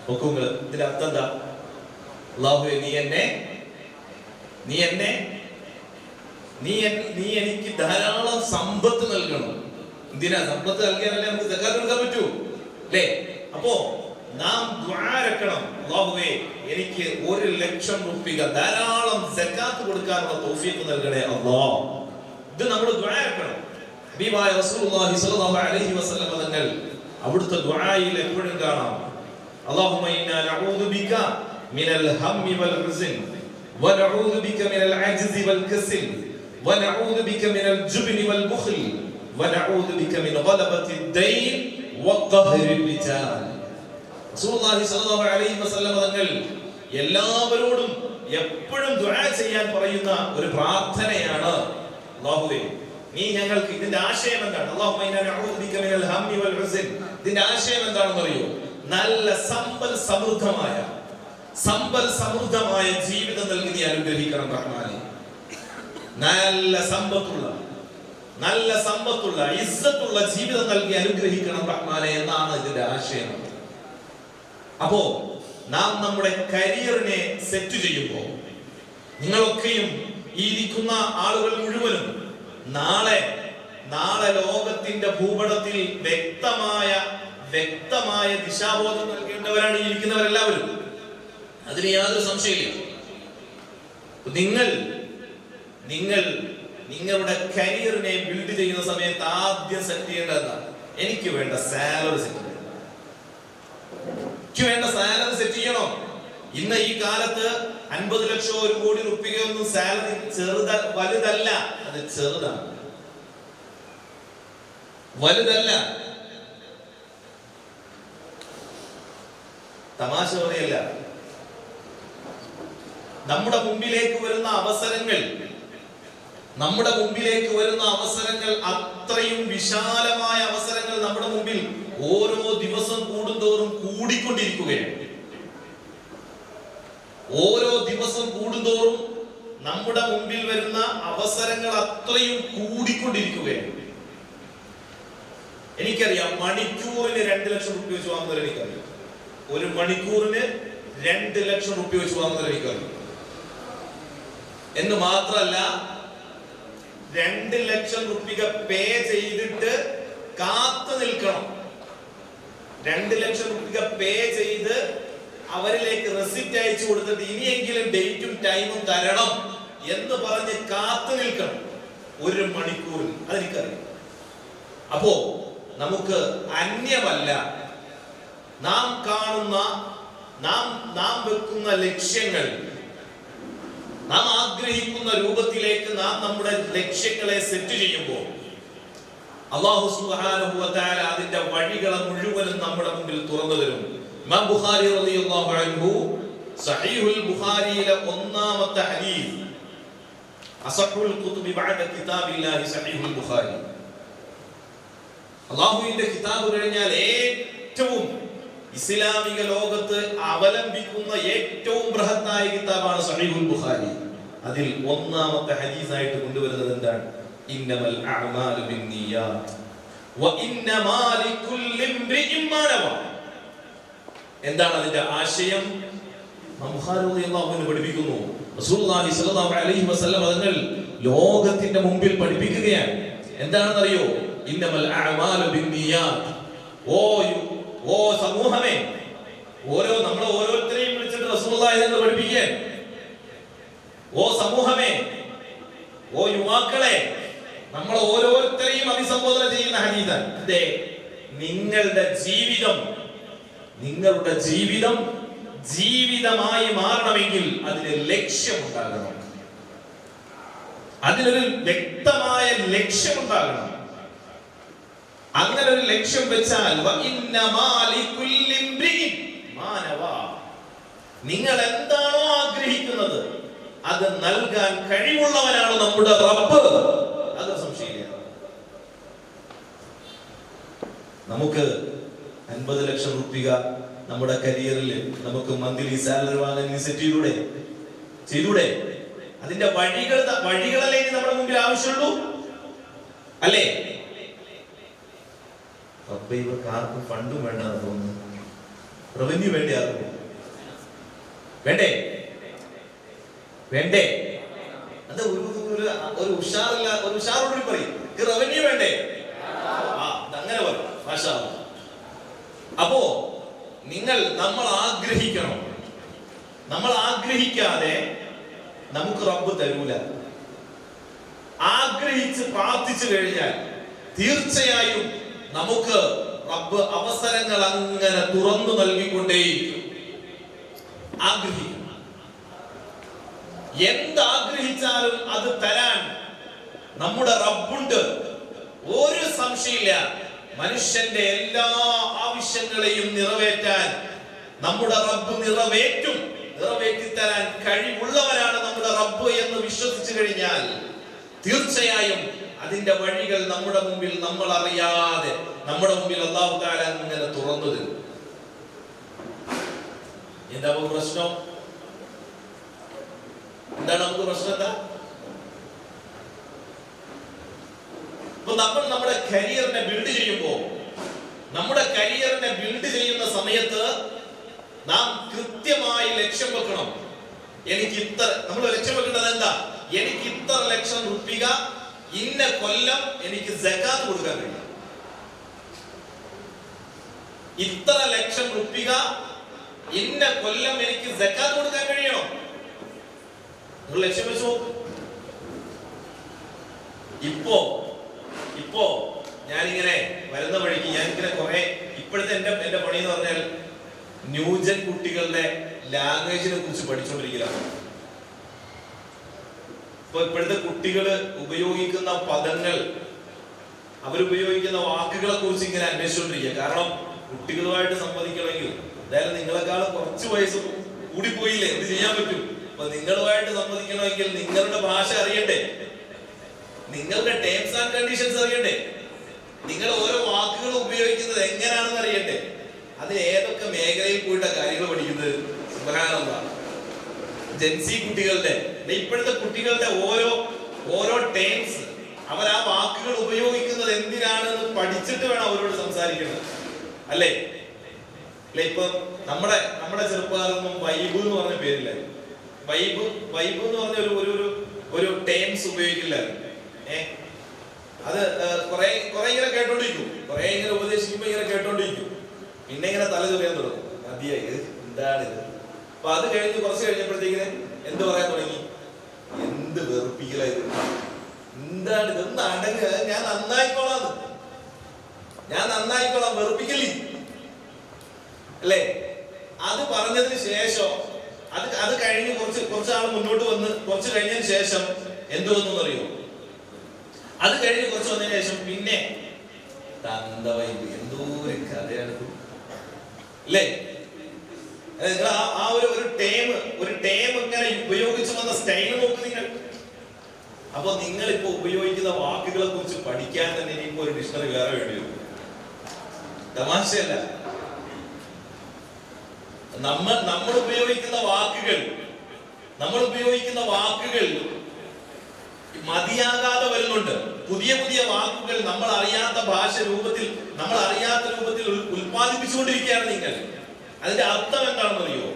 നോക്കുമ്പോൾ ഇതിന്റെ അർത്ഥം എന്താ? അല്ലാഹുവേ, നീ എനിക്ക് ധാരാളം സമ്പത്ത് നൽകണം. എന്തിനാ സമ്പത്ത് നൽകിയാലല്ലേ നമുക്ക് സകാത്ത് കൊടുക്കാൻ പറ്റൂ അല്ലേ? അപ്പോ നാം ദുആ ഇറക്കണം. അല്ലാഹുവേ, എനിക്ക് 1,00,000 റുപ്പിക ധാരാളം സകാത്ത് കൊടുക്കാനുള്ള തൗഫീഖ് നൽകണേ അല്ലാഹ്. ഇത് നമ്മൾ ദുആ ഇറക്കണം. ഹബീബായ റസൂലുള്ളാഹി സ്വല്ലല്ലാഹു അലൈഹി വസല്ലം തങ്ങൾ അവിടുത്തെ ദുആയിൽ എപ്പോഴും കാണാം, അല്ലാഹുമ്മ ഇന്നാ നഊദു ബിക മിനൽ ഹമ്മി വൽ ഹുസ്ൻ വനഊദു ബിക മിനൽ അജ്സി വൽ കസ്ൽ വനഊദു ബിക മിനൽ ജുബ്നി വൽ ബുഖൽ വനഊദു ബിക മിൻ ഗലബത്തി ദൈൻ വഖഹ്രി റിജാൽ. റസൂലുള്ളാഹി സ്വല്ലല്ലാഹു അലൈഹി വസല്ലം തങ്ങൾ എല്ലാവരോടും എപ്പോഴും ദുആ ചെയ്യാൻ പറയുന്ന ഒരു പ്രാർത്ഥനയാണ്, അല്ലാഹുവേ, നീ ഞങ്ങൾക്ക് ഇതിന്റെ ആശയം എന്താണ്? അല്ലാഹുമ്മ ഇന്നാ നഊദു ബിക മിനൽ ഹമ്മി വൽ ഹുസ്ൻ. ഇതിന്റെ ആശയം എന്താണെന്ന് അറിയോ? നല്ല സമ്പൽ സമൃദ്ധമായ ജീവിതം നൽകി നീ അനുഗ്രഹിക്കണം റഹ്മാനെ. നല്ല സമ്പത്തുള്ള ഇസ്സത്തുള്ള ജീവിതം നൽകി അനുഗ്രഹിക്കണം റഹ്മാനെ എന്നാണ് ഇതിന്റെ ആശയം. അപ്പോ നാം നമ്മുടെ കരിയറിനെ സെറ്റ് ചെയ്യുമ്പോൾ നിങ്ങളൊക്കെയും ഈ ഇരിക്കുന്ന ആളുകൾ മുഴുവനും നാളെ ലോകത്തിന്റെ ഭൂപടത്തിൽ വ്യക്തമായ ദിശാബോധം നൽകേണ്ടവരാണ് ഈ ഇരിക്കുന്നവരെല്ലാവരും. അതിന് യാതൊരു സംശയമില്ല. നിങ്ങൾ നിങ്ങളുടെ കരിയറിനെ ബിൽഡ് ചെയ്യുന്ന സമയത്ത് ആദ്യം സെറ്റ് ചെയ്യേണ്ടത് എനിക്ക് വേണ്ട സാലറി സെറ്റ് ചെയ്യണം. ഇന്ന് ഈ കാലത്ത് 50 ലക്ഷം 1 കോടി റുപ്പികയൊന്നും സാലറി വലുതല്ല. അത് ചെറുതാണ്, വലുതല്ല. തമാശ പറയല്ല. നമ്മുടെ മുമ്പിലേക്ക് വരുന്ന അവസരങ്ങൾ അത്രയും വിശാലമായ അവസരങ്ങൾ നമ്മുടെ മുമ്പിൽ ഓരോ ദിവസം കൂടുന്തോറും കൂടിക്കൊണ്ടിരിക്കുകയാണ്. ഓരോ ദിവസം കൂടുന്തോറും നമ്മുടെ മുമ്പിൽ വരുന്ന അവസരങ്ങൾ അത്രയും കൂടിക്കൊണ്ടിരിക്കുകയാണ്. എനിക്കറിയാം, മണിക്കൂറിന് 2 ലക്ഷം റുപ്യ വെച്ച് വാങ്ങുന്നവരെ എനിക്കറിയാം. ഒരു മണിക്കൂറിന് 2 ലക്ഷം റുപ്യ വെച്ച് വാങ്ങുന്നവരെ എനിക്കറിയാം. എന്ന് മാത്രമല്ല, 2 ലക്ഷം റുപ്യ പേ ചെയ്തിട്ട് കാത്തു നിൽക്കണം. 2 ലക്ഷം റുപ്യ പേ ചെയ്ത് അവരിലേക്ക് റെസിപ്റ്റ് അയച്ചു കൊടുത്തിട്ട് ഇനിയെങ്കിലും ഡേറ്റും ടൈമും തരണം എന്ന് പറഞ്ഞ് കാത്തു നിൽക്കണം 1 മണിക്കൂറിൽ. അതെനിക്കറിയാം. അപ്പോ നമുക്ക് അന്യമല്ല നാം കാണുന്ന, നാം വെക്കുന്ന ലക്ഷ്യങ്ങൾ, നാം ആഗ്രഹിക്കുന്ന രൂപത്തിലേക്ക് നാം നമ്മുടെ ലക്ഷ്യങ്ങളെ സെറ്റ് ചെയ്യുമ്പോൾ അല്ലാഹു സുബ്ഹാനഹു വ തആല അതിന്റെ വഴികളെ മുഴുവനും നമ്മുടെ മുമ്പിൽ തുറന്നു തരും. ഇമാം ബുഖാരി റളിയല്ലാഹു അൻഹു സഹീഹുൽ ബുഖാരിയിലെ 1-ാമത്തെ ഹദീസ്, അസഹുൽ കുതുബി ബഅദ കിതാബില്ലാഹി സഹീഹുൽ ബുഖാരി. അള്ളാഹുവിന്റെ കിതാബ് കഴിഞ്ഞാൽ ഏറ്റവും ഇസ്ലാമിക ലോകത്ത് അവലംബിക്കുന്ന ഏറ്റവും ബൃഹത്തായ കിതാബാണ് സഹീഹുൽ ബുഖാരി. അതിൽ ഒന്നാമത്തെ ഹദീസായിട്ട് കൊണ്ടുവരുന്നത് എന്താണ്? ഇന്നമൽ അഅ്മാലു ബിന്നിയാത്ത് വ ഇന്നമാ ലികുല്ലി ഇംറിഇൻ മാ നവ. എന്താണ് അതിന്റെ ആശയം? ബുഖാരി റളിയല്ലാഹു അൻഹു പഠിപ്പിക്കുന്നു, റസൂലുള്ളാഹി സ്വല്ലല്ലാഹു അലൈഹി വസല്ലം തങ്ങൾ ലോകത്തിന്റെ മുമ്പിൽ പഠിപ്പിക്കുകയാണ്. എന്താണെന്ന് അറിയോ? ഇന്നമൽ അഅ്മാലു ബിന്നിയാത്ത്. ഓ സമൂഹമേ, നമ്മളെ ഓരോരുത്തരെയും വിളിച്ചിട്ട് റസൂലുള്ളാഹി തങ്ങൾ പഠിപ്പിക്കാൻ, ഓ സമൂഹമേ, ഓ യുവാക്കളെ, നമ്മൾ ഓരോരുത്തരെയും അഭിസംബോധന ചെയ്യുന്ന ഹദീസാണ്. അതെ, നിങ്ങളുടെ ജീവിതം ജീവിതമായി മാറണമെങ്കിൽ അതിന് ലക്ഷ്യമുണ്ടാകണം. അതിനൊരു വ്യക്തമായ ലക്ഷ്യമുണ്ടാകണം. അങ്ങനെ ഒരു ലക്ഷ്യം വെച്ചാൽ നിങ്ങൾ എന്താണോ ആഗ്രഹിക്കുന്നത് അത് നൽകാൻ കഴിവുള്ളവനാണ് നമ്മുടെ റബ്ബ്. അത് സംശയമില്ല. നമുക്ക് 50 ലക്ഷം രൂപ നമ്മുടെ കരിയറിൽ നമുക്ക് മന്ത്ലി സാലറി വാങ്ങാൻ സെറ്റ് ചെയ്തൂടെ? അതിന്റെ വഴികളല്ലേ നമ്മുടെ മുമ്പിൽ ആവശ്യമുള്ളൂ, അല്ലേ? ഇവർക്ക് ആർക്കും ഫണ്ടും വേണ്ട തോന്നുന്നു. റവന്യൂ വേണ്ടേ? ആർക്കും വേണ്ടേ? അത് ഒരു ഉഷാറോട് പറയും, റവന്യൂ വേണ്ടേ? അങ്ങനെ പറയും. മാഷാ അല്ലാഹ്. അപ്പോ നമ്മൾ ആഗ്രഹിക്കണം. നമ്മൾ ആഗ്രഹിക്കാതെ നമുക്ക് റബ്ബ് തരൂല. ആഗ്രഹിച്ച് പ്രാർത്ഥിച്ചു കഴിഞ്ഞാൽ തീർച്ചയായും നമുക്ക് റബ്ബ് അവസരങ്ങൾ അങ്ങനെ തുറന്നു നൽകിക്കൊണ്ടേയിരിക്കും. ആഗ്രഹിക്കണം. എന്താഗ്രഹിച്ചാലും അത് തരാൻ നമ്മുടെ റബ്ബുണ്ട്. ഒരു സംശയമില്ല. മനുഷ്യന്റെ എല്ലാ ആവശ്യങ്ങളെയും നിറവേറ്റാൻ നമ്മുടെ റബ്ബ് നിറവേറ്റി തരാൻ കഴിവുള്ളവരാണ് നമ്മുടെ റബ്ബ് എന്ന് വിശ്വസിച്ചു കഴിഞ്ഞാൽ തീർച്ചയായും അതിന്റെ വഴികൾ നമ്മുടെ മുമ്പിൽ നമ്മൾ അറിയാതെ നമ്മുടെ മുമ്പിൽ അല്ലാഹു തആല അങ്ങനെ തുറന്നു തരും. എന്താ പ്രശ്നം? എന്താണ് നമുക്ക് പ്രശ്നം? നമ്മൾ നമ്മുടെ കരിയറിനെ ബിൽഡ് ചെയ്യുന്ന സമയത്ത് നാം കൃത്യമായി ലക്ഷ്യം വെക്കണം. നമ്മൾ ലക്ഷ്യം വെക്കേണ്ടത് എന്താ? എനിക്ക് ഇത്ര ലക്ഷം രൂപ ഇന്ന കൊല്ലം എനിക്ക് സകാത്ത് കൊടുക്കാൻ കഴിയും. ഇത്ര ലക്ഷം രൂപ ഇന്ന കൊല്ലം എനിക്ക് സകാത്ത് കൊടുക്കാൻ കഴിയണം. നിങ്ങൾ ലക്ഷ്യം വെച്ചു. ഇപ്പോ ഞാനിങ്ങനെ വരുന്ന വഴിക്ക് ഞാനിങ്ങനെ കുറെ ഇപ്പോഴത്തെ എന്റെ പണി എന്ന് പറഞ്ഞാൽ ന്യൂജൻ കുട്ടികളുടെ ലാംഗ്വേജിനെ കുറിച്ച് പഠിച്ചുകൊണ്ടിരിക്കുകയാണ്. ഇപ്പോഴത്തെ കുട്ടികൾ ഉപയോഗിക്കുന്ന പദങ്ങൾ, അവരുപയോഗിക്കുന്ന വാക്കുകളെ കുറിച്ച് ഇങ്ങനെ അന്വേഷിച്ചുകൊണ്ടിരിക്കുക. കാരണം കുട്ടികളുമായിട്ട് സംവദിക്കണമെങ്കിൽ എന്തായാലും നിങ്ങളെക്കാളും കുറച്ച് വയസ്സ് കൂടിപ്പോയില്ലേ, എന്ത് ചെയ്യാൻ പറ്റും? അപ്പൊ നിങ്ങളുമായിട്ട് സംവദിക്കണമെങ്കിൽ നിങ്ങളുടെ ഭാഷ അറിയണ്ടേ, നിങ്ങളുടെ ടേംസ് ആൻഡ് കണ്ടീഷൻസ് അറിയണ്ടേ, നിങ്ങൾ ഓരോ വാക്കുകൾ ഉപയോഗിക്കുന്നത് എങ്ങനെയാണെന്ന് അറിയണ്ടേ. അത് ഏതൊക്കെ മേഖലയിൽ പോയിട്ടാ കാര്യങ്ങൾ പഠിക്കുന്നത്? സുബ്ഹാനല്ലാഹ്. ജെൻസി കുട്ടികളുടെ, ഇപ്പോഴത്തെ കുട്ടികളുടെ ഓരോ ടേംസ്, അവർ ആ വാക്കുകൾ ഉപയോഗിക്കുന്നത് എന്തിനാണെന്ന് പഠിച്ചിട്ട് വേണം അവരോട് സംസാരിക്കുന്നത്, അല്ലേ? ഇപ്പൊ നമ്മുടെ ചെറുപ്പകാലത്തൊന്നും വൈബ് എന്ന് പറഞ്ഞ പേരില്ല. വൈബ് എന്ന് പറഞ്ഞ ഒരു ടേംസ് ഉപയോഗിക്കില്ലായിരുന്നു. അത് കുറെ ഇങ്ങനെ കേട്ടോണ്ടിരിക്കും, കുറെ ഇങ്ങനെ ഉപദേശിക്കുമ്പോ ഇങ്ങനെ കേട്ടോണ്ടിരിക്കും, പിന്നെ ഇങ്ങനെ തല ചൊറിയാൻ തുടങ്ങും. മതിയായി, എന്താണിത്? അപ്പൊ അത് കുറച്ച് കഴിഞ്ഞപ്പോഴത്തേക്കിന് എന്ത് പറയാൻ തുടങ്ങി? എന്ത് വെറുപ്പിക്കലായത്, എന്താണിത്, ഒന്ന് അടങ്ങ്, ഞാൻ നന്നായിക്കോളാം, വെറുപ്പിക്കല്ലേ, അല്ലേ? അത് പറഞ്ഞതിന് ശേഷം അത് കഴിഞ്ഞ് കുറച്ചാൾ മുന്നോട്ട് വന്ന് കുറച്ച് കഴിഞ്ഞതിന് ശേഷം എന്ത് വന്നു അറിയോ? അത് കഴിഞ്ഞ് കുറച്ച് വന്നതിന് ശേഷം പിന്നെ തന്തവൈബ്, എന്തോ ഒരു കഥയാണ്, അല്ലേ? നിങ്ങൾ ആ ഒരു ടേം ഇങ്ങനെ ഉപയോഗിച്ചു വന്ന സ്റ്റൈൽ നോക്ക് നിങ്ങൾ. അപ്പൊ നിങ്ങൾ ഇപ്പൊ ഉപയോഗിക്കുന്ന വാക്കുകളെ കുറിച്ച് പഠിക്കാൻ തന്നെ ഇനിയിപ്പോ ഒരു ഡിക്ഷണറി വേറെ വേണ്ടി വരും. തമാശയല്ല. നമ്മൾ ഉപയോഗിക്കുന്ന വാക്കുകൾ മതിയാകാതെ വരുന്നുണ്ട്. പുതിയ പുതിയ വാക്കുകൾ നമ്മൾ അറിയാത്ത രൂപത്തിൽ ഉൽപ്പാദിപ്പിച്ചുകൊണ്ടിരിക്കുകയാണ് നിങ്ങൾ. അതിന്റെ അർത്ഥം എന്താണെന്ന് അറിയോ?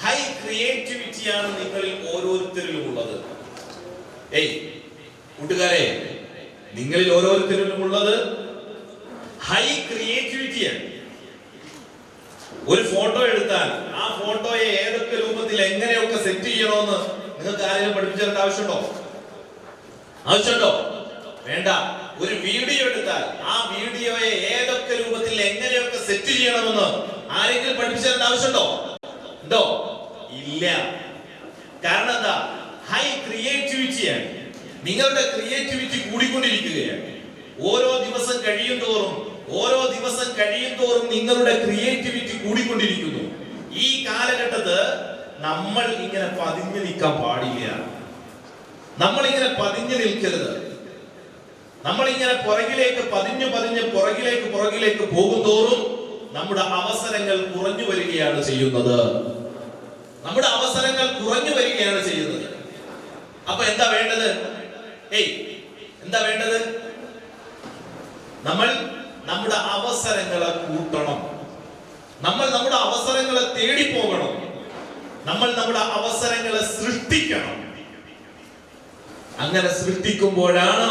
ഹൈ ക്രിയേറ്റിവിറ്റിയാണ് നിങ്ങളിൽ ഓരോരുത്തരിലും ഉള്ളത്. കൂട്ടുകാരെ, നിങ്ങളിൽ ഓരോരുത്തരിലും ഉള്ളത് ഹൈ ക്രിയേറ്റിവിറ്റിയാണ്. ഒരു ഫോട്ടോ എടുത്താൽ ആ ഫോട്ടോയെ ഏതൊക്കെ രൂപത്തിൽ എങ്ങനെയൊക്കെ സെറ്റ് ചെയ്യണമെന്ന് നിങ്ങൾക്ക് ആരെങ്കിലും പഠിപ്പിച്ചു തരേണ്ട ആവശ്യമുണ്ടോ? വേണ്ട. ഒരു വീഡിയോ എടുത്താൽ ആ വീഡിയോയെ ഏതൊക്കെ രൂപത്തിൽ എങ്ങനെയൊക്കെ സെറ്റ് ചെയ്യണമെന്ന് ആരെങ്കിലും പഠിപ്പിച്ചു തരേണ്ട ആവശ്യമുണ്ടോ? ഇല്ല. കാരണം എന്താ? ഹൈ ക്രിയേറ്റിവിറ്റിയാണ്. നിങ്ങളുടെ ക്രിയേറ്റിവിറ്റി കൂടിക്കൊണ്ടിരിക്കുകയാണ്. ഓരോ ദിവസം കഴിയും തോറും നിങ്ങളുടെ ക്രിയേറ്റിവിറ്റി കൂടിക്കൊണ്ടിരിക്കുന്നു. ഈ കാലഘട്ടത്ത് നമ്മൾ ഇങ്ങനെ പതിഞ്ഞു നിൽക്കാൻ പാടില്ല. നമ്മളിങ്ങനെ പതിഞ്ഞു നിൽക്കരുത്. നമ്മളിങ്ങനെ പുറകിലേക്ക് പോകും തോറും നമ്മുടെ അവസരങ്ങൾ കുറഞ്ഞു വരികയാണ് ചെയ്യുന്നത്. അപ്പൊ എന്താ വേണ്ടത്? നമ്മൾ നമ്മുടെ അവസരങ്ങളെ കൂട്ടണം. നമ്മൾ നമ്മുടെ അവസരങ്ങളെ തേടി പോകണം. നമ്മൾ നമ്മുടെ അവസരങ്ങളെ സൃഷ്ടിക്കണം. അങ്ങനെ സൃഷ്ടിക്കുമ്പോഴാണ്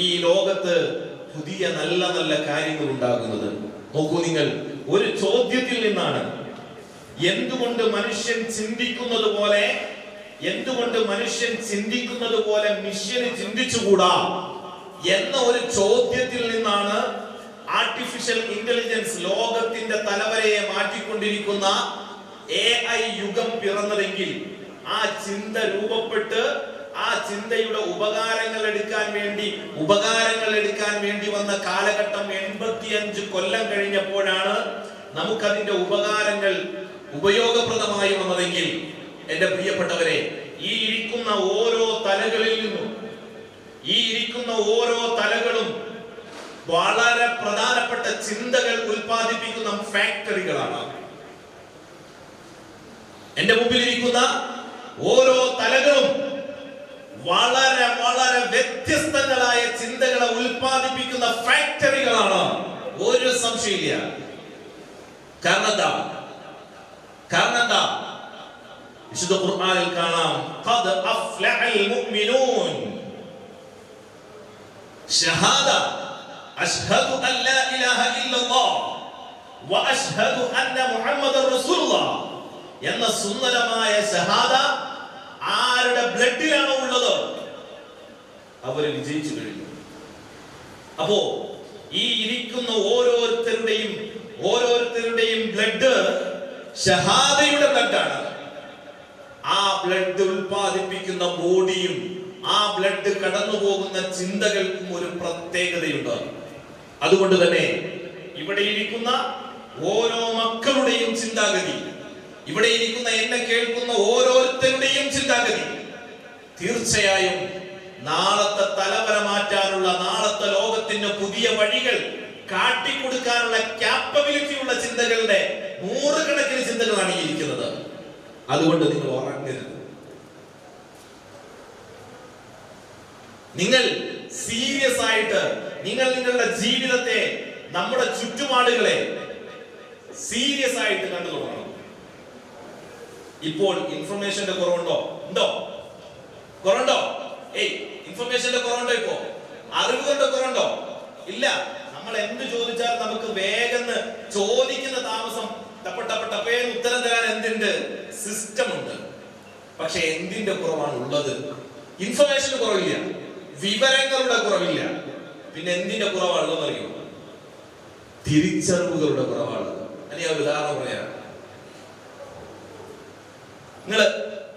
ഈ ലോകത്ത് പുതിയ നല്ല നല്ല കാര്യങ്ങൾ ഉണ്ടാകുന്നത്. നോക്കൂ നിങ്ങൾ, ഒരു ചോദ്യത്തിൽ നിന്നാണ് എന്തുകൊണ്ട് മനുഷ്യൻ ചിന്തിക്കുന്നത് പോലെ മിഷ്യന് ചിന്തിച്ചുകൂടാ എന്ന ഒരു ചോദ്യത്തിൽ നിന്നാണ് ആർട്ടിഫിഷ്യൽ ഇന്റലിജൻസ് ലോകത്തിന്റെ തലവരയെ മാറ്റിക്കൊണ്ടിരിക്കുന്ന AI യുഗം പിറന്നതെങ്കിൽ, ആ ചിന്ത രൂപപ്പെട്ട് ആ ചിന്തയുടെ ഉപകാരങ്ങൾ എടുക്കാൻ വേണ്ടി വന്ന കാലഘട്ടം 85 കൊല്ലം കഴിഞ്ഞപ്പോഴാണ് നമുക്കതിന്റെ ഉപകാരങ്ങൾ ഉപയോഗപ്രദമായി വന്നതെങ്കിൽ, എന്റെ പ്രിയപ്പെട്ടവരെ, ഈ ഇരിക്കുന്ന ഓരോ തലകളും വളരെ പ്രധാനപ്പെട്ട ചിന്തകൾ ഉൽപ്പാദിപ്പിക്കുന്ന ഫാക്ടറികളാണ്. എന്റെ മുമ്പിൽ ഇരിക്കുന്ന ഓരോ തലകളും വളരെ വളരെ വ്യത്യസ്തങ്ങളായ ചിന്തകളെ ഉൽപ്പാദിപ്പിക്കുന്ന ഫാക്ടറികളാണ്. ഒരു സംശയമില്ല. കാരണം എന്താ? വിശുദ്ധ ഖുർആനിൽ കാണാം, ഖദ് അഫ്ലഹൽ മുഅ്മിനൂൻ. ഷഹാദ, അശ്ഹദു അൻ ലാ ഇലാഹ ഇല്ലല്ലാഹ് വ അശ്ഹദു അന്ന മുഹമ്മദർ റസൂലുള്ളാഹ് എന്ന സുന്ദരമായ ഷഹാദ ആരുടെ ബ്ലഡിലാണോ ഉള്ളത് അവര് വിജയിച്ചു കഴിഞ്ഞു. അപ്പോ ഈ ഇരിക്കുന്ന ഓരോരുത്തരുടെയും ബ്ലഡ് ഷഹാദയുടെ ബ്ലഡാണ്. ആ ബ്ലഡ് ഉൽപ്പാദിപ്പിക്കുന്ന ബോഡിയും ആ ബ്ലഡ് കടന്നു പോകുന്ന ചിന്തകൾക്കും ഒരു പ്രത്യേകതയുണ്ട്. അതുകൊണ്ട് തന്നെ ഇവിടെ ഇരിക്കുന്ന ഓരോ മക്കളുടെയും ചിന്താഗതി, ഇവിടെ ഇരിക്കുന്ന എന്നെ കേൾക്കുന്ന ഓരോരുത്തരുടെയും ചിന്താഗതി തീർച്ചയായും നാളത്തെ തലവര മാറ്റാനുള്ള, നാളത്തെ ലോകത്തിന്റെ പുതിയ വഴികൾ കാട്ടിക്കൊടുക്കാനുള്ള ക്യാപ്പബിലിറ്റി ഉള്ള ചിന്തകളുടെ നൂറുകണക്കിന് ചിന്തകളാണ് ഈ ഇരിക്കുന്നത്. അതുകൊണ്ട് നിങ്ങൾ ഉറങ്ങരുത്. നിങ്ങൾ സീരിയസ് ആയിട്ട് നിങ്ങളുടെ ജീവിതത്തെ, നമ്മുടെ ചുറ്റുപാടുകളെ സീരിയസ് ആയിട്ട് കണ്ടു തുടങ്ങണം. ഇപ്പോൾ ഇൻഫർമേഷന്റെ കുറവുണ്ടോ? ഇൻഫർമേഷന്റെ കുറവുണ്ടോ? ഇപ്പോ അറിവുകളുടെ കുറവുണ്ടോ? ഇല്ല. നമ്മൾ എന്ത് ചോദിച്ചാൽ നമുക്ക് വേഗം ചോദിക്കുന്ന താമസം ടപ്പേന്ന് ഉത്തരം തരാൻ എന്തുണ്ട്? സിസ്റ്റം ഉണ്ട്. പക്ഷെ എന്തിന്റെ കുറവാണ് ഉള്ളത്? ഇൻഫർമേഷന് കുറവില്ല, വിവരങ്ങളുടെ കുറവില്ല. പിന്നെ എന്തിന്റെ കുറവാണുള്ളത് അറിയോ? തിരിച്ചറിവുകളുടെ കുറവാണ്. അല്ലെങ്കിൽ ഒരു ഉദാഹരണം പറയാം. നിങ്ങള്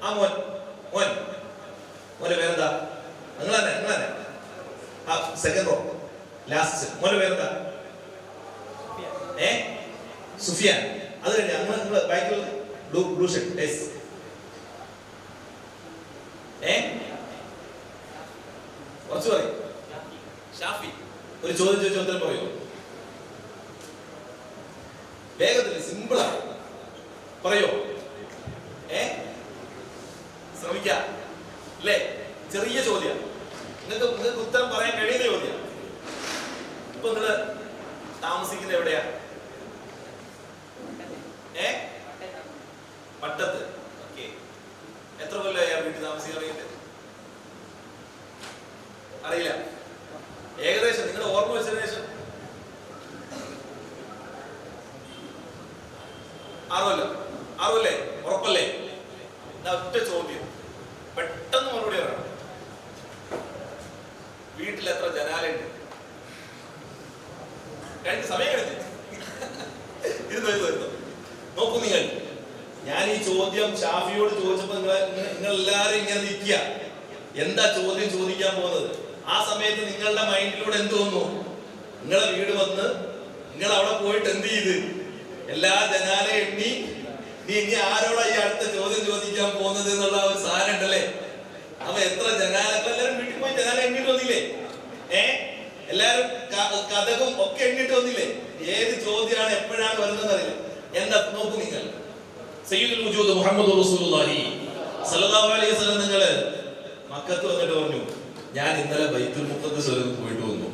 ആ മോനെ പേരെന്താ? നിങ്ങൾ തന്നെ ആ സെക്കൻഡ് റോ ലാസ്റ്റ് മോനെ പേരെന്താ? സുഫിയാൻ. അത് കഴിഞ്ഞ നിങ്ങള് ബാക്കിൽ ബ്ലൂ ഷർട്ട് കുറച്ച് പറയും. ഷാഫി. ഒരു ചോദ്യം ചോദിച്ച ഉത്തരം പറയോ? വേഗത്തിൽ സിമ്പിളാ പറയോ? ശ്രമിക്ക അല്ലേ? ചെറിയ ചോദ്യം, നിങ്ങൾക്ക് ഉത്തരം പറയാൻ കഴിയുന്ന ചോദ്യം. ഇപ്പൊ നിങ്ങള് താമസിക്കുന്നത് എവിടെയാ? പട്ടത്ത്. ഓക്കെ, എത്ര കൊല്ലമായി ആ വീട്ടിൽ താമസിക്കാൻ അറിയില്ല? ഏകദേശം നിങ്ങളുടെ ഓർമ്മ വെച്ചതിന് ശേഷം 6 കൊല്ലം. 6 കൊല്ലേ? ഉറപ്പല്ലേ? ഒറ്റ ചോദ്യം, പെട്ടെന്ന് മറുപടി പറയണം. വീട്ടിൽ എത്ര ജനാലുണ്ട്? കഴിഞ്ഞ സമയം കഴിഞ്ഞു. ഇരുന്നു നോക്കൂ നിങ്ങൾ. ഞാൻ ഈ ചോദ്യം ഷാഫിയോട് ചോദിച്ചപ്പോ നിങ്ങൾ എല്ലാരും ഇങ്ങനെ നിൽക്കുക, എന്താ ചോദ്യം ചോദിക്കാൻ പോകുന്നത്? ആ സമയത്ത് നിങ്ങളുടെ മൈൻഡിലൂടെ എന്ത് തോന്നുന്നു? നിങ്ങളെ വീട് വന്ന് നിങ്ങൾ അവിടെ പോയിട്ട് എന്ത് ചെയ്ത് എല്ലാ ജനാലെ എണ്ണി നീ ഇനി ആരോടാ ഈ അടുത്ത ചോദ്യം ചോദിക്കാൻ പോകുന്നത് എന്നുള്ള ഒരു സാധനം ഉണ്ടല്ലേ? അപ്പൊ എത്ര ജനാലൊക്കെ എല്ലാവരും വീട്ടിൽ പോയി ജനാല എണ്ണിട്ട് വന്നില്ലേ? എല്ലാരും കഥകും ഒക്കെ എണ്ണിട്ട് വന്നില്ലേ? ഏത് ചോദ്യമാണ് എപ്പോഴാണ് വരുന്നത് അറിയില്ല. എന്താ നോക്കൂ നിങ്ങൾ. സയ്യിദുൽ വജൂദ് മുഹമ്മദ് റസൂലുള്ളാഹി സ്വല്ലല്ലാഹു അലൈഹി വസല്ലം നിങ്ങള് മക്കത്ത് വന്നിട്ട് പറഞ്ഞു, ഞാൻ ഇന്നലെ ബൈത്തുൽ മുഖദ്ദസ് വരെ പോയിട്ട് വന്നു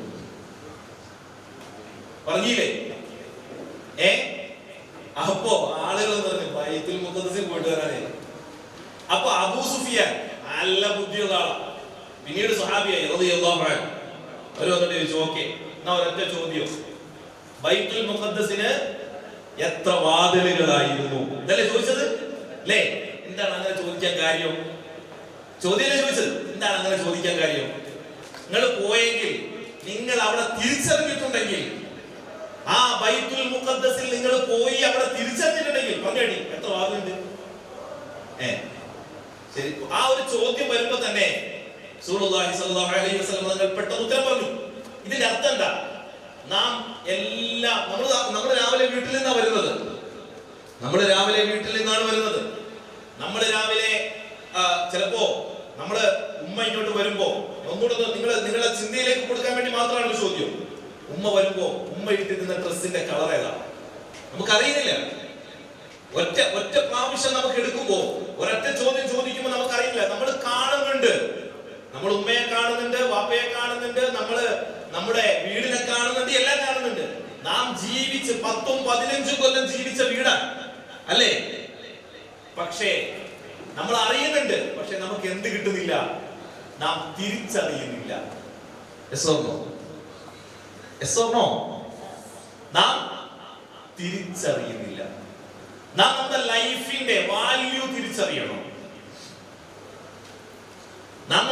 പറഞ്ഞില്ലേ? അപ്പോ ആളുകൾ പറഞ്ഞു ബൈത്തുൽ മുഖദ്ദസിൽ പോയിട്ട് വരാനേ. അപ്പൊ അബൂ സുഫിയാൻ നല്ല ബുദ്ധിയുള്ള ആളാ, പിന്നീട് സ്വഹാബിയായി റളിയല്ലാഹു അൻഹു. അവര് വന്നിട്ട് ചോദിച്ചു, ഓക്കെ എന്നാ ഒരൊറ്റ ചോദ്യം, ബൈത്തുൽ മുഖദ്ദസിന് എത്ര വാതിലുകളായിരുന്നു? ഇതല്ലേ ചോദിച്ചത് അല്ലേ? എന്താണ് അങ്ങനെ ചോദിക്കാൻ കാര്യം? ചോദ്യമല്ലേ ചോദിച്ചത്? എന്താണ് അങ്ങനെ ചോദിക്കാൻ കാര്യം? നിങ്ങൾ പോയെങ്കിൽ, നിങ്ങൾ അവിടെ തിരിച്ചറിഞ്ഞിട്ടുണ്ടെങ്കിൽ, ആ ബൈത്തുൽ മുഖദ്ദസിൽ നിങ്ങൾ പോയി അവിടെ തിരിച്ചറിഞ്ഞിട്ടുണ്ടെങ്കിൽ പറഞ്ഞേടി എത്ര വാതിലുണ്ട്? ശരി, ആ ഒരു ചോദ്യം വരുമ്പോ തന്നെ റസൂലുള്ളാഹി സ്വല്ലല്ലാഹു അലൈഹി വസല്ലം തങ്ങൾ പെട്ടെന്ന് ഉത്തരം പറഞ്ഞു. ഇതിന്റെ അർത്ഥം എന്താ? നാം എല്ലാം നമ്മൾ രാവിലെ വീട്ടിൽ നിന്നാണ് വരുന്നത്. നമ്മൾ രാവിലെ വീട്ടിൽ നിന്നാണ് വരുന്നത്. നമ്മൾ രാവിലെ ചിലപ്പോ നമ്മുടെ ഉമ്മ ഇങ്ങോട്ട് വരുമ്പോ ഒന്നുകൂടെ നിങ്ങളുടെ ചിന്തയിലേക്ക് കൊടുക്കാൻ വേണ്ടി മാത്രമാണ് ചോദ്യം. ഉമ്മ വരുമ്പോ ഉമ്മ ഇട്ടിരുന്ന ഡ്രസ്സിന്റെ കളർ ഏതാ? നമുക്കറിയുന്നില്ല. ഒറ്റ പ്രാവശ്യം നമുക്ക് എടുക്കുമ്പോ ഒരൊറ്റ ചോദ്യം ചോദിക്കുമ്പോ നമുക്കറിയില്ല. നമ്മൾ കാണുന്നുണ്ട്, നമ്മൾ ഉമ്മയെ കാണുന്നുണ്ട്, വാപ്പയെ കാണുന്നുണ്ട്, നമ്മുടെ വീടിനെ കാണുന്നുണ്ട്, എല്ലാം കാണുന്നുണ്ട്. നാം ജീവിച്ച് 10-15 കൊല്ലം ജീവിച്ച വീടാണ് അല്ലേ? പക്ഷേ നമ്മൾ അറിയുന്നുണ്ട്, പക്ഷെ നമുക്ക് എന്ത് കിട്ടുന്നില്ല? നാം തിരിച്ചറിയുന്നില്ല. നാം തിരിച്ചറിയുന്നില്ല. നാം നമ്മുടെ ലൈഫിന്റെ വാല്യൂ തിരിച്ചറിയണം. നാം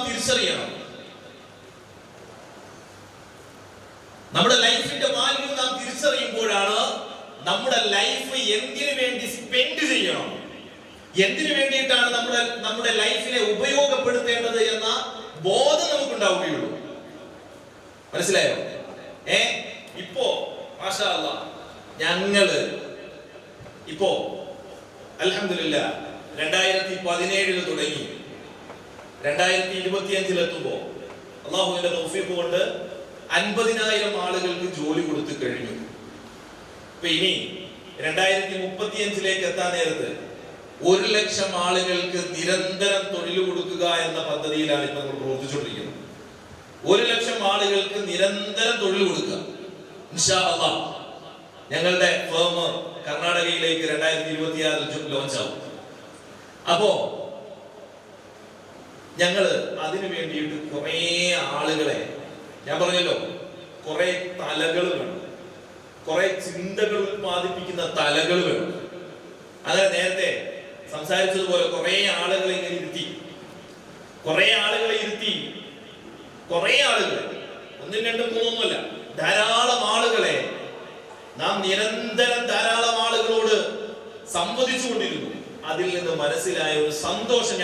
തിരിച്ചറിയണം. നമ്മുടെ ലൈഫിന്റെ വാല്യൂ നാം തിരിച്ചറിയുമ്പോഴാണ് നമ്മുടെ ലൈഫ് എന്തിനു വേണ്ടി സ്പെൻഡ് ചെയ്യണം, എന്തിനു വേണ്ടിയിട്ടാണ് നമ്മുടെ ലൈഫിനെ ഉപയോഗപ്പെടുത്തേണ്ടത് എന്ന ബോധം നമുക്കുണ്ടാവുകയുള്ളൂ. മനസ്സിലായോ? ഇപ്പോ മാഷാ അല്ലാഹ് ഞങ്ങള് ഇപ്പോ അൽഹംദുലില്ലാഹ് 2017 തുടങ്ങി 2025 എത്തുമ്പോ അല്ലാഹുവിന്റെ തൗഫീഖ് കൊണ്ട് 50,000 ആളുകൾക്ക് ജോലി കൊടുത്തു കഴിഞ്ഞു. ഇപ്പൊ ഇനി 2035 എത്താൻ നേരത്ത് 1,00,000 ആളുകൾക്ക് നിരന്തരം തൊഴിൽ കൊടുക്കുക എന്ന പദ്ധതിയിലാണ് ഇപ്പൊ നമ്മൾ പ്രവർത്തിച്ചുകൊണ്ടിരിക്കുന്നത്. 1,00,000 ആളുകൾക്ക് നിരന്തരം തൊഴിൽ കൊടുക്കുക. ഇൻഷാ അല്ലാഹ് ഞങ്ങളുടെ ഫേം കർണാടകയിലേക്ക് 2026 ലോഞ്ച് ആവും. അപ്പോ ഞങ്ങള് അതിനു വേണ്ടിയിട്ട് കുറെ ആളുകളെ, ഞാൻ പറഞ്ഞല്ലോ, കുറെ തലകൾ വേണം, കുറെ ചിന്തകൾ ഉത്പാദിപ്പിക്കുന്ന തലകൾ വേണം. അങ്ങനെ നേരത്തെ സംസാരിച്ചതുപോലെ കുറെ ആളുകളെ ഇങ്ങനെ ഇരുത്തി, കുറെ ആളുകളെ 1, 2, 3 ഒന്നുമല്ല, ധാരാളം ആളുകളെ നാം നിരന്തരം ധാരാളം ആളുകളോട് സംവദിച്ചുകൊണ്ടിരുന്നു. അതിൽ നിന്ന് മനസ്സിലായ ഒരു സന്തോഷം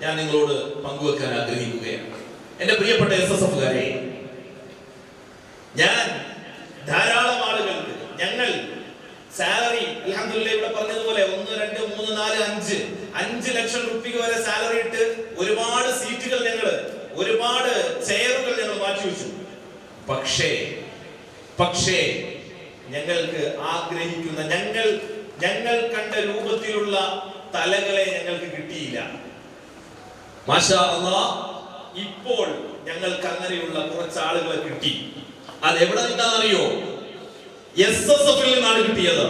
ഞാൻ നിങ്ങളോട് പങ്കുവെക്കാൻ ആഗ്രഹിക്കുകയാണ്. എന്റെ പ്രിയപ്പെട്ട SSFകാരെ, ഞാൻ ധാരാളം ആളുകൾക്ക് ഞങ്ങൾ സാലറി അൽഹംദുലില്ലാഹ് ഇവിടെ പറഞ്ഞതുപോലെ 1, 2, 3, 4, 5 ലക്ഷം രൂപ വരെ സാലറി ഇട്ട് ഒരുപാട് സീറ്റുകൾ ഒരുപാട് ചെയറുകൾ ഞങ്ങൾ മാറ്റി വെച്ചു. പക്ഷേ ഞങ്ങൾക്ക് ആഗ്രഹിക്കുന്ന ഞങ്ങൾ കണ്ട രൂപത്തിലുള്ള തലകളെ ഞങ്ങൾക്ക് കിട്ടിയില്ല. മാഷാ അല്ലാഹ്, ഇപ്പോൾ ഞങ്ങൾക്ക് അങ്ങനെയുള്ള കുറച്ച് ആളുകളെ കിട്ടി. അത് എവിടെ നിന്നാണെന്നറിയോ? SSF നിന്നാണ് കിട്ടിയത്.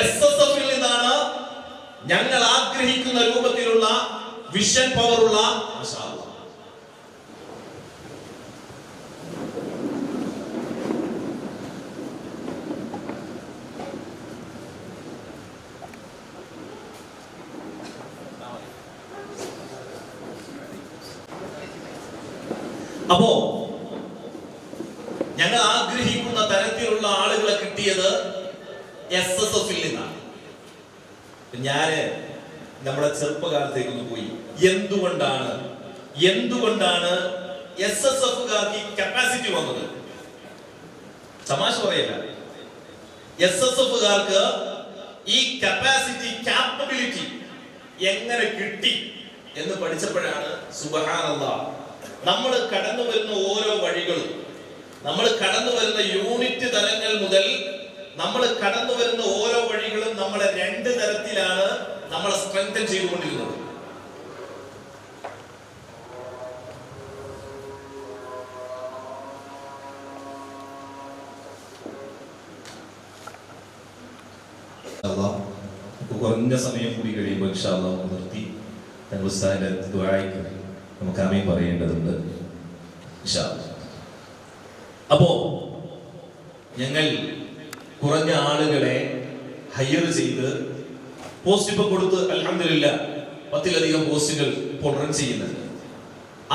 SSF നിന്നാണ് ഞങ്ങൾ ആഗ്രഹിക്കുന്ന രൂപത്തിലുള്ള വിഷൻ പവറുള്ള മാഷാ അല്ലാഹ്. അപ്പോ ഞങ്ങൾ ആഗ്രഹിക്കുന്ന തരത്തിലുള്ള ആളുകളെ കിട്ടിയത് SSF നിന്നാണ്. ഞാന് നമ്മുടെ ചെറുപ്പകാലത്തേക്ക് ഒന്ന് പോയി. എന്തുകൊണ്ടാണ് SSFകാർക്ക് കപ്പാസിറ്റി വന്നത്? തമാശ പറയല്ല. SSFകാർക്ക് ഈ കപ്പാസിറ്റി, കാപ്പബിലിറ്റി എങ്ങനെ കിട്ടി എന്ന് പഠിച്ചപ്പോഴാണ് സുബ്ഹാനല്ലാഹ്, നമ്മൾ കടന്നു വരുന്ന ഓരോ വഴികളും, നമ്മൾ കടന്നു വരുന്ന യൂണിറ്റ് തലങ്ങൾ മുതൽ നമ്മൾ കടന്നു വരുന്ന ഓരോ വഴികളും നമ്മളെ രണ്ട് തരത്തിലാണ് നമ്മളെ സ്ട്രെങ്തൻ ചെയ്തുകൊണ്ടിരുന്നത്. കുറഞ്ഞ സമയം കൂടി കഴിയുമ്പോൾ ഇൻഷാ അല്ലാഹ് നിർത്തി ഞങ്ങൾ ഉസ്താദിന്റെ ദുആയ്ക്ക് നമുക്ക് ആമീൻ പറയേണ്ടതുണ്ട്. ഇൻഷാ അല്ലാഹ്. അപ്പോ ഞങ്ങൾ കുറഞ്ഞ ആളുകളെ ഹയർ ചെയ്ത് പോസ്റ്റ് ഇപ്പൊ കൊടുത്ത് അൽഹംദുലില്ലാഹ് 10-ലധികം പോസ്റ്റുകൾ ഇപ്പോൾ റൺ ചെയ്യുന്നുണ്ട്.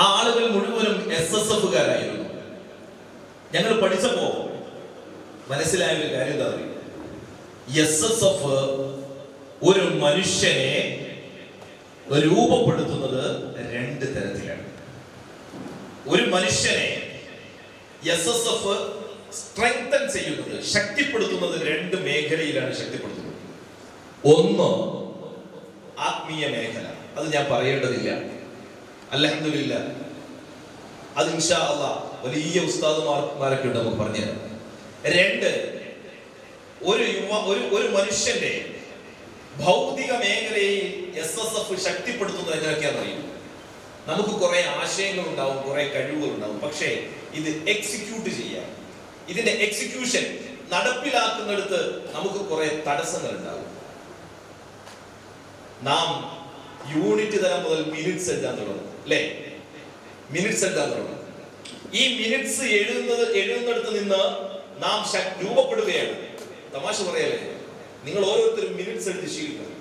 ആ ആളുകൾ മുഴുവനും SSFകാരായിരുന്നു. ഞങ്ങൾ പഠിച്ചപ്പോ മനസ്സിലായ ഒരു കാര്യം എന്താ പറയുക? SSF ഒരു മനുഷ്യനെ രൂപപ്പെടുത്തുന്നത് രണ്ട് തരത്തിലാണ്. ഒരു മനുഷ്യനെ SSF സ്ട്രെങ്തൻ ചെയ്യുന്നത്, ശക്തിപ്പെടുത്തുന്നത് രണ്ട് മേഖലയിലാണ് ശക്തിപ്പെടുത്തുന്നത്. ഒന്ന് ആത്മീയ മേഖല, അത് ഞാൻ പറയേണ്ടതില്ല, അൽഹംദുലില്ലാഹ്. അത് ഇൻഷാ അല്ലാഹ് വലിയ ഉസ്താദുമാരൊക്കെ ഉണ്ട് നമുക്ക് പറഞ്ഞുതരാം. രണ്ട്, ഒരു മനുഷ്യന്റെ ഭൗതിക മേഖലയിൽ SSF ശക്തിപ്പെടുത്തുന്നത് എങ്ങനെയൊക്കെയാണെന്ന് അറിയും. നമുക്ക് കുറെ ആശയങ്ങൾ ഉണ്ടാവും, കുറെ കഴിവുകൾ ഉണ്ടാവും, പക്ഷേ ഇത് എക്സിക്യൂട്ട് ചെയ്യാൻ, ഇതിന്റെ എക്സിക്യൂഷൻ നടപ്പിലാക്കുന്നിടത്ത് നമുക്ക് കുറെ തടസ്സങ്ങൾ ഉണ്ടാവും. നാം യൂണിറ്റ് തലം മുതൽ മിനിറ്റ്സ് എഴുതാൻ തുടങ്ങും, അല്ലേ? മിനിറ്റ്സ് എഴുതാൻ തുടങ്ങും. ഈ മിനിറ്റ്സ് എഴുതുന്നിടത്ത് നിന്ന് നാം രൂപപ്പെടുകയാണ്. തമാശ പറയല്ലേ, നിങ്ങൾ ഓരോരുത്തരും മിനിറ്റ്സ് എഴുതി ശീലിക്കണം.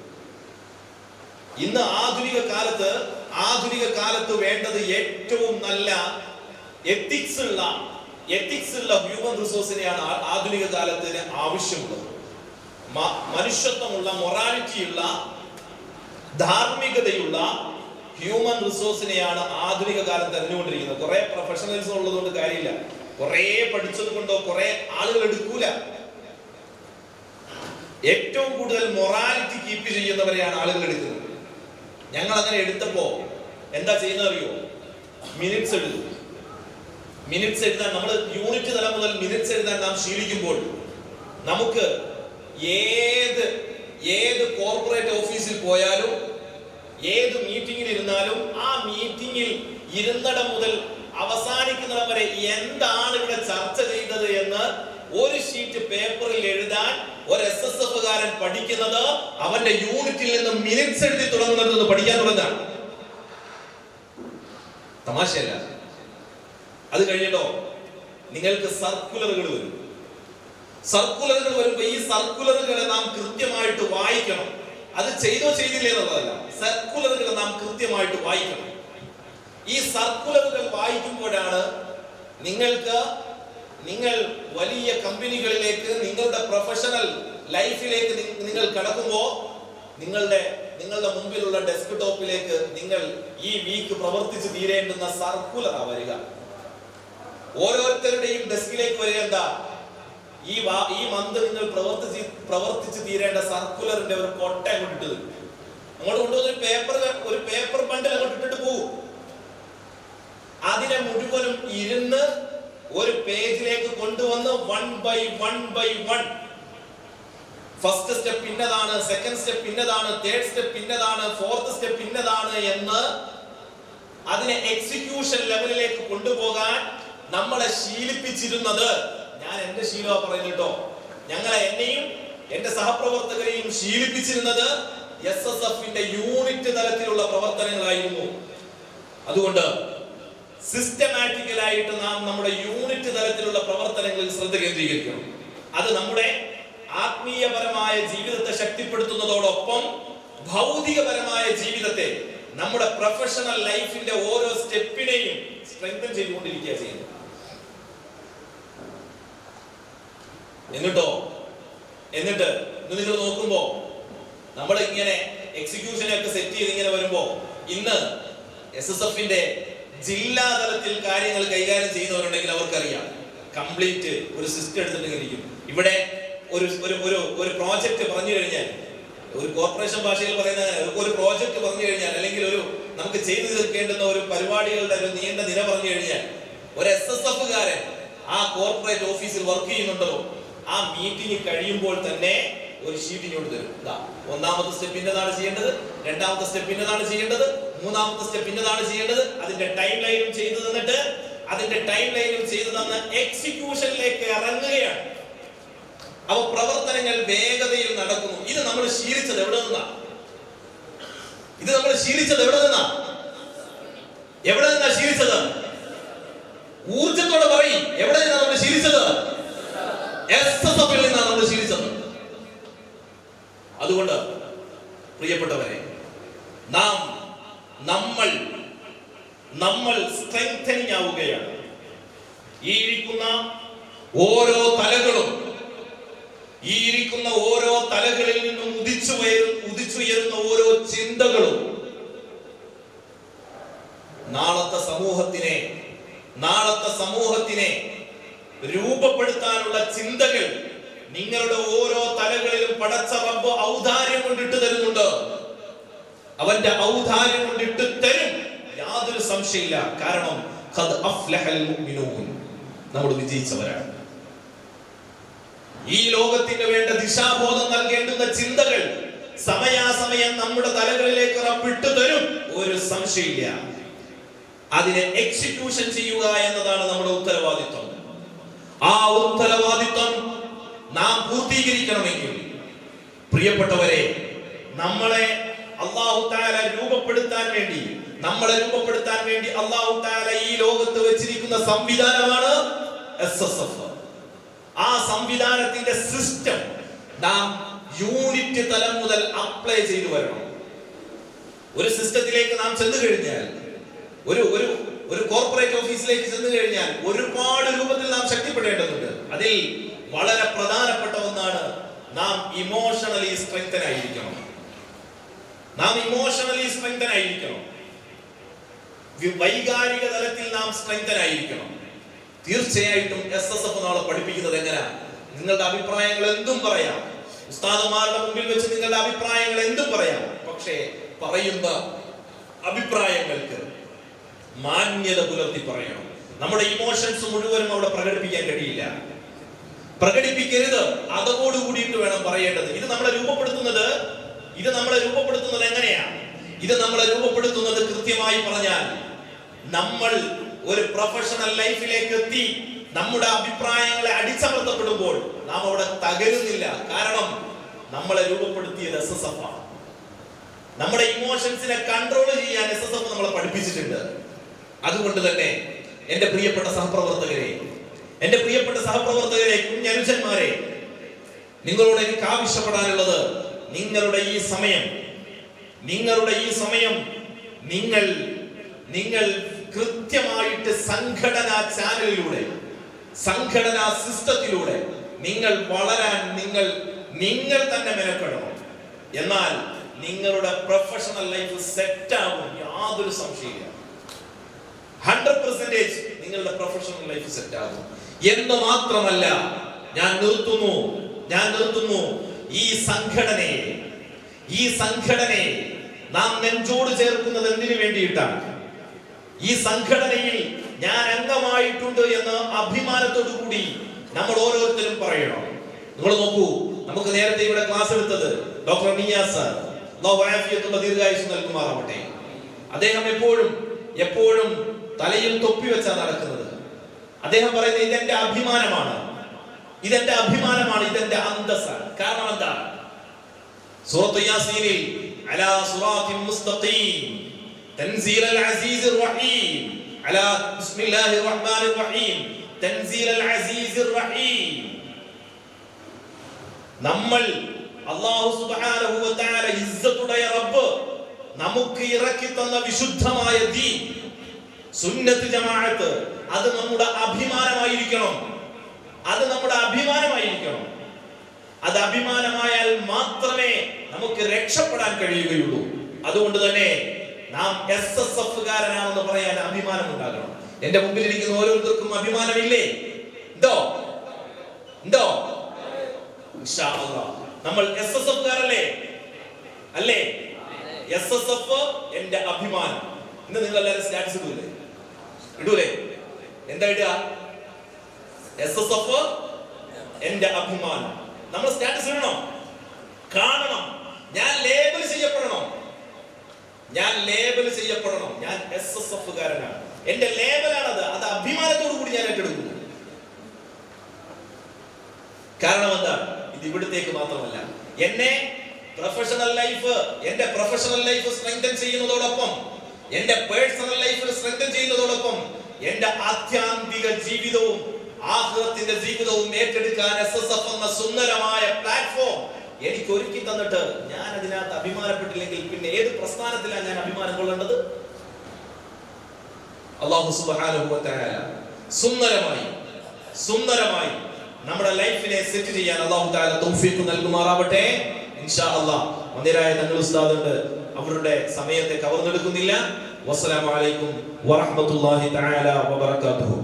ഇന്ന് ആധുനിക കാലത്ത് വേണ്ടത് ഏറ്റവും നല്ല എത്തിക്സ് ഉള്ള ഹ്യൂമൻ റിസോഴ്സിനെയാണ് ആധുനിക കാലത്തിന് ആവശ്യമുള്ളത്. മനുഷ്യത്വമുള്ള, മൊറാലിറ്റിയുള്ള, ധാർമ്മികതയുള്ള ഹ്യൂമൻ റിസോഴ്സിനെയാണ് ആധുനിക കാലം തെരഞ്ഞുകൊണ്ടിരിക്കുന്നത്. കുറെ പ്രൊഫഷണൽസ് ഉള്ളതുകൊണ്ട് കാര്യമില്ല, കുറെ പഠിച്ചത് കൊണ്ടോ കുറെ ആളുകൾ എടുക്കൂല. ഏറ്റവും കൂടുതൽ മൊറാലിറ്റി കീപ്പ് ചെയ്യുന്നവരെയാണ് ആളുകൾ എടുക്കുന്നത്. ഞങ്ങൾ അങ്ങനെ എടുത്തപ്പോ എന്താ ചെയ്യുന്നത് അറിയോ? മിനിറ്റ്സ് എഴുതും. മിനിറ്റ്സ് എഴുതാൻ നമ്മൾ യൂണിറ്റ് തലം മുതൽ മിനിറ്റ്സ് എഴുതാൻ നാം ശീലിക്കുമ്പോൾ നമുക്ക് ഏത് കോർപ്പറേറ്റ് ഓഫീസിൽ പോയാലും, ഏത് മീറ്റിംഗിൽ ഇരുന്നാലും, ആ മീറ്റിംഗിൽ ഇരുന്നിടം മുതൽ അവസാനിക്കുന്നിടം വരെ എന്താണ് ഇവിടെ ചർച്ച ചെയ്തത് എന്ന് ഒരു ഷീറ്റ് പേപ്പറിൽ എഴുതാൻ ഒരു SSFകാരൻ പഠിക്കുന്നത് അവന്റെ യൂണിറ്റിൽ നിന്ന് മിനിറ്റ്സ് എഴുതി തുടങ്ങുന്നത് പഠിക്കാൻ തുടങ്ങാൻ. തമാശയല്ല. അത് കഴിഞ്ഞിട്ടോ നിങ്ങൾക്ക് സർക്കുലറുകൾ വരും. സർക്കുലറുകൾ വരുമ്പോ ഈ സർക്കുലറുകളെ നാം കൃത്യമായിട്ട് വായിക്കണം. അത് ചെയ്തില്ലേ എന്നുള്ളതല്ല, സർക്കുലറുകൾ നാം കൃത്യമായിട്ട് വായിക്കണം. ഈ സർക്കുലറുകൾ വായിക്കുമ്പോഴാണ് നിങ്ങൾ വലിയ കമ്പനികളിലേക്ക്, നിങ്ങളുടെ പ്രൊഫഷണൽ ലൈഫിലേക്ക് നിങ്ങൾ കടക്കുമ്പോൾ നിങ്ങളുടെ മുമ്പിലുള്ള ഡെസ്ക് ടോപ്പിലേക്ക് നിങ്ങൾ ഈ വീക്ക് പ്രവർത്തിച്ച് തീരേണ്ടുന്ന സർക്കുലറാ വരിക. ഓരോരുത്തരുടെയും ഡെസ്കിലേക്ക് വരിക എന്താ? ഈ മന്ത് നിങ്ങൾ പ്രവർത്തിച്ച് തീരേണ്ട സർക്കുലറിന്റെ ഒരു കൊട്ട അങ്ങോട്ട് അങ്ങോട്ട് കൊണ്ടുവന്ന് ഒരു പേപ്പർ ബണ്ടിൽ അങ്ങോട്ട് ഇട്ടിട്ട് പോകും. അതിനെ മുഴുവനും ഇരുന്ന് ഒരു പേജിലേക്ക് കൊണ്ടുവന്ന് 1 by 1 ഫസ്റ്റ് സ്റ്റെപ്പ് ഇന്നതാണ്, സെക്കൻഡ് സ്റ്റെപ്പ് ഇന്നതാണ്, തേർഡ് സ്റ്റെപ്പ് ഇന്നതാണ്, ഫോർത്ത് സ്റ്റെപ്പ് ഇന്നതാണ് എന്ന് അതിനെ എക്സിക്യൂഷൻ ലെവലിലേക്ക് കൊണ്ടുപോകാൻ നമ്മളെ ശീലിപ്പിച്ചിരുന്നത്, ഞാൻ എന്റെ ശീലമാ പറയുന്നത് കേട്ടോ, ഞങ്ങളെ എന്നെയും എന്റെ സഹപ്രവർത്തകരെയും ശീലിപ്പിച്ചിരുന്നത് SSFന്റെ യൂണിറ്റ് തലത്തിലുള്ള പ്രവർത്തനങ്ങളായിരുന്നു. അതുകൊണ്ട് സിസ്റ്റമാറ്റിക്കലായിട്ട് നാം നമ്മുടെ യൂണിറ്റ് തലത്തിലുള്ള പ്രവർത്തനങ്ങളിൽ ശ്രദ്ധ കേന്ദ്രീകരിക്കണം. അത് നമ്മുടെ ആത്മീയപരമായ ജീവിതത്തെ ശക്തിപ്പെടുത്തുന്നതോടൊപ്പം ഭൗതികപരമായ ജീവിതത്തെ, നമ്മുടെ പ്രൊഫഷണൽ ലൈഫിന്റെ ഓരോ സ്റ്റെപ്പിനെയും സ്ട്രെങ്തൻ ചെയ്തുകൊണ്ടിരിക്കുക ചെയ്യുന്നത്. എന്നിട്ട് നിങ്ങൾ നോക്കുമ്പോ നമ്മൾ ഇങ്ങനെ എക്സിക്യൂഷനൊക്കെ സെറ്റ് ചെയ്ത് ഇങ്ങനെ വരുമ്പോ, ഇന്ന് SSFന്റെ ജില്ലാ തലത്തിൽ കാര്യങ്ങൾ കൈകാര്യം ചെയ്യുന്നവരുണ്ടെങ്കിൽ അവർക്കറിയാം, കംപ്ലീറ്റ് ഒരു സിസ്റ്റം എടുത്തിട്ടുണ്ടെങ്കിൽ ഇവിടെ ഒരു പ്രോജക്റ്റ് പറഞ്ഞു കഴിഞ്ഞാൽ, ഒരു കോർപ്പറേഷൻ ഭാഷയിൽ പറയുന്ന ഒരു പ്രോജക്റ്റ് പറഞ്ഞു കഴിഞ്ഞാൽ, അല്ലെങ്കിൽ നമുക്ക് ചെയ്തു തീർക്കേണ്ടുന്ന ഒരു പരിപാടികളുടെ ഒരു നീണ്ട നിര പറഞ്ഞു കഴിഞ്ഞാൽ, ഒരു SSFകാരൻ ആ കോർപ്പറേറ്റ് ഓഫീസിൽ വർക്ക് ചെയ്യുന്നുണ്ടോ, ആ മീറ്റിംഗ് കഴിയുമ്പോൾ തന്നെ ഒരു ഷീറ്റ് ഇങ്ങോട്ട് തരും. ഒന്നാമത്തെ സ്റ്റെപ്പ് ഇന്നതാണ് ചെയ്യേണ്ടത്, രണ്ടാമത്തെ സ്റ്റെപ്പ് ഇന്നതാണ് ചെയ്യേണ്ടത്, മൂന്നാമത്തെ സ്റ്റെപ്പ് ഇന്നതാണ് ചെയ്യേണ്ടത്. അതിന്റെ ടൈം ലൈനും ചെയ്തു തന്നിട്ട് എക്സിക്യൂഷനിലേക്ക് ഇറങ്ങുകയാണ്. അപ്പൊ പ്രവർത്തനങ്ങൾ വേഗതയിൽ നടക്കുന്നു. ഇത് നമ്മൾ ശീലിച്ചത് എവിടെ നിന്നാ? എവിടെ നിന്നാ ശീലിച്ചത്? ഊർജത്തോടെ പറയും, എവിടെ നിന്നാണ് നമ്മൾ ശീലിച്ചത്? SSFിൽ നിന്നാണ് നമ്മൾ ശീലിച്ചത്. അതുകൊണ്ട് പ്രിയപ്പെട്ടവരെ, നമ്മൾ സ്ട്രെങ്തനിങ് ആവുകയാണ്. ഈ ഇരിക്കുന്ന ഓരോ തലകളിൽ നിന്നും ഉദിച്ചുയരുന്ന ഓരോ ചിന്തകളും നാളത്തെ സമൂഹത്തിനെ രൂപപ്പെടുത്താനുള്ള ചിന്തകൾ നിങ്ങളുടെ ഓരോ തലകളിലും പടച്ച റബ്ബ് ഔദാര്യം കൊണ്ടിട്ട് തരുന്നുണ്ട്. അവന്റെ ഔദാര്യം കൊണ്ടിട്ട് തരും, യാതൊരു സംശയമില്ല. കാരണം ഖദ് അഫ്ലഹൽ മുഅ്മിനൂൻ, നമ്മൾ വിജയിച്ചവരാണ്. ഈ ലോകത്തിന് വേണ്ട ദിശാബോധം നൽകേണ്ടുന്ന ചിന്തകൾ സമയാസമയം നമ്മുടെ തലകളിലേക്ക് റബ്ബ് ഇട്ടു തരും, ഒരു സംശയമില്ല. അതിനെ എക്സിക്യൂഷൻ ചെയ്യുക എന്നതാണ് നമ്മുടെ ഉത്തരവാദിത്വം. ആ ഉത്തരവാദിത്വം നാം പൂർത്തീകരിക്കണമെങ്കിൽ പ്രിയപ്പെട്ടവരെ, നമ്മളെ അല്ലാഹു തആല രൂപപ്പെടുത്താൻ വേണ്ടി അല്ലാഹു തആല ഈ ലോകത്ത് വെച്ചിരിക്കുന്ന സംവിധാനമാണ് SSF. ആ സംവിധാനത്തിന്റെ സിസ്റ്റം നാം യൂണിറ്റ് തലം മുതൽ അപ്ലൈ ചെയ്തു വരണം. ഒരു സിസ്റ്റത്തിലേക്ക് നാം ചെന്നു കഴിഞ്ഞാൽ, ഒരു കോർപ്പറേറ്റ് ഓഫീസിലേക്ക് ചെന്നു കഴിഞ്ഞാൽ ഒരുപാട് രൂപത്തിൽ നാം ശക്തിപ്പെടേണ്ടതുണ്ട്. അതിൽ വളരെ പ്രധാനപ്പെട്ട ഒന്നാണ് നാം ഇമോഷണലി സ്ട്രെങ്തൻ ആയിരിക്കണം. വൈകാരിക തലത്തിൽ നാം സ്ട്രെങ്തൻ ആയിരിക്കണം. തീർച്ചയായിട്ടും SSF നാളെ പഠിപ്പിക്കുന്നത് എങ്ങനെയാ? നിങ്ങളുടെ അഭിപ്രായങ്ങൾ എന്തും പറയാം, ഉസ്താദുമാരുടെ മുമ്പിൽ വെച്ച് നിങ്ങളുടെ അഭിപ്രായങ്ങൾ എന്തും പറയാം. പക്ഷേ പറയുന്ന അഭിപ്രായങ്ങൾക്ക് മാന്യത പുലർത്തി പറയണം. നമ്മുടെ ഇമോഷൻസ് മുഴുവനും അവിടെ പ്രകടിപ്പിക്കാൻ കഴിയില്ല. പ്രകടിപ്പിക്കരുത്, അതോട് കൂടിയിട്ട് വേണം പറയേണ്ടത്. ഇത് നമ്മളെ രൂപപ്പെടുത്തുന്നത് എങ്ങനെയാ? ഇത് നമ്മളെ രൂപപ്പെടുത്തുന്നത് കൃത്യമായി പറഞ്ഞാൽ, നമ്മൾ ഒരു പ്രൊഫഷണൽ ലൈഫിലേക്ക് എത്തി നമ്മുടെ അഭിപ്രായങ്ങളെ അടിച്ചമർത്തപ്പെടുമ്പോൾ നാം അവിടെ തകരുന്നില്ല. കാരണം നമ്മളെ രൂപപ്പെടുത്തിയത് SSF ആണ്. നമ്മുടെ ഇമോഷൻസിനെ കൺട്രോൾ ചെയ്യാൻ SSF നമ്മളെ പഠിപ്പിച്ചിട്ടുണ്ട്. അതുകൊണ്ട് തന്നെ എന്റെ പ്രിയപ്പെട്ട സഹപ്രവർത്തകരെ, കുഞ്ഞനുജന്മാരെ, നിങ്ങളോട് എനിക്ക് ആവശ്യപ്പെടാനുള്ളത്, നിങ്ങളുടെ ഈ സമയം നിങ്ങൾ കൃത്യമായിട്ട് സംഘടനാ ചാനലിലൂടെ, സംഘടനാ സിസ്റ്റത്തിലൂടെ നിങ്ങൾ വളരാൻ നിങ്ങൾ തന്നെ മെനക്കെടണം. എന്നാൽ നിങ്ങളുടെ പ്രൊഫഷണൽ ലൈഫ് സെറ്റ് ആകും, യാതൊരു സംശയമില്ല. 100% നിങ്ങളുടെ പ്രൊഫഷണൽ ലൈഫ് സെറ്റ് ആകും. എന്ന് മാത്രമല്ല, ഞാൻ നിർത്തുന്നു, ഈ സംഘടനയെ നാം നെഞ്ചോട് ചേർക്കുന്നത് എന്തിനു വേണ്ടിയിട്ടാണ്? ഈ സംഘടനയിൽ ഞാൻ അംഗമായിട്ടുണ്ട് എന്ന് അഭിമാനത്തോടു കൂടി നമ്മൾ ഓരോരുത്തരും പറയണം. നിങ്ങൾ നോക്കൂ, നമുക്ക് നേരത്തെ ഇവിടെ ക്ലാസ് എടുത്തത് ഡോക്ടർ നിയാസ് സാർ, ദീർഘായുസ് നൽകുമാറാവട്ടെ. അദ്ദേഹം എപ്പോഴും തലയിൽ തൊപ്പി വെച്ചാണ് നടക്കുന്നത്. അദ്ദേഹം പറയുന്നത് ഇതെന്റെ അഭിമാനമാണ്, ഇതെന്റെ അന്തസ്സാണ്. കാരണം എന്താ? സൂറത്ത് യാസീനിൽ അലാ സിറാത്തിൻ മുസ്തഖീം തൻസീലൽ അസീസിർ റഹീം അലാ ബിസ്മില്ലാഹിർ റഹ്മാനിർ റഹീം തൻസീലൽ അസീസിർ റഹീം. നമ്മൾ അല്ലാഹു സുബ്ഹാനഹു വ തആല ഇസ്സത്തുடைய റബ്ബ് നമുക്ക് ഇറക്കി തന്ന വിശുദ്ധമായ ദീൻ സുന്നത്ത് ജമാഅത്ത്, അത് നമ്മുടെ അഭിമാനമായിരിക്കണം. അത് അഭിമാനമായാൽ മാത്രമേ നമുക്ക് രക്ഷപ്പെടാൻ കഴിയുകയുള്ളൂ. അതുകൊണ്ട് തന്നെ നാം SSF കാരനാണെന്ന് പറയാൻ അഭിമാനം ഉണ്ടാകണം. എന്റെ മുമ്പിൽ ഇരിക്കുന്ന ഓരോരുത്തർക്കും അഭിമാനമില്ലേ? ഉണ്ടോ? ഇൻഷാ അല്ലാഹ് നമ്മൾ SSF കാരല്ലേ? അല്ലേ? SSF എന്റെ അഭിമാനം. ഇന്ന് നിങ്ങൾ എല്ലാവരും സ്റ്റാറ്റസ് ഇടൂലേ? എന്താ ഇടുക? SSF എന്റെ അഭിമാനം. നമ്മൾ സ്റ്റാറ്റസ് ഇടണം, കാണണം. ഞാൻ ലേബൽ ചെയ്യപ്പെടണം. ഞാൻ SSF കാരനാണ്. എന്റെ ലേബലാണത്. അത് അഭിമാനത്തോടു കൂടി ഞാൻ ഏറ്റെടുക്കുന്നു. കാരണം എന്താ? ഇത് ഇവിടത്തേക്ക് മാത്രമല്ല, എന്റെ പ്രൊഫഷണൽ ലൈഫ് സ്ട്രെങ്തൻ ചെയ്യുന്നതോടൊപ്പം, എന്റെ പേഴ്സണൽ ലൈഫ് സ്ട്രെങ്തൻ ചെയ്യുന്നതോടൊപ്പം, എന്റെ ആധ്യാത്മിക ജീവിതവും ആഖിറത്തിന്റെ ജീവിതവും ഏറ്റെടുക്കാൻ SSF എന്ന സുന്ദരമായ പ്ലാറ്റ്ഫോം എനിക്ക് ഒരുക്കി തന്നിട്ട് ഞാൻ അതിനകത്ത് അഭിമാനപ്പെട്ടില്ലെങ്കിൽ പിന്നെ ഏത് പ്രസ്ഥാനത്തിലാണ് ഞാൻ അഭിമാനം കൊള്ളേണ്ടത്? അല്ലാഹു സുബ്ഹാനഹു വ തആല സുന്ദരമായി നമ്മുടെ ലൈഫിനെ സെറ്റ് ചെയ്യാൻ അല്ലാഹു തആല തൗഫീഖ് നൽകുമാറാവട്ടെ. ഇൻഷാ അല്ലാഹ് മന്ദിരായ തങ്ങൾ ഉസ്താദ് ഉണ്ട്, അവരുടെ സമയത്തെ കവർന്നെടുക്കുന്നില്ല. വസ്സലാമു അലൈക്കും വറഹ്മത്തുള്ളാഹി തആല വബറകാതുഹു.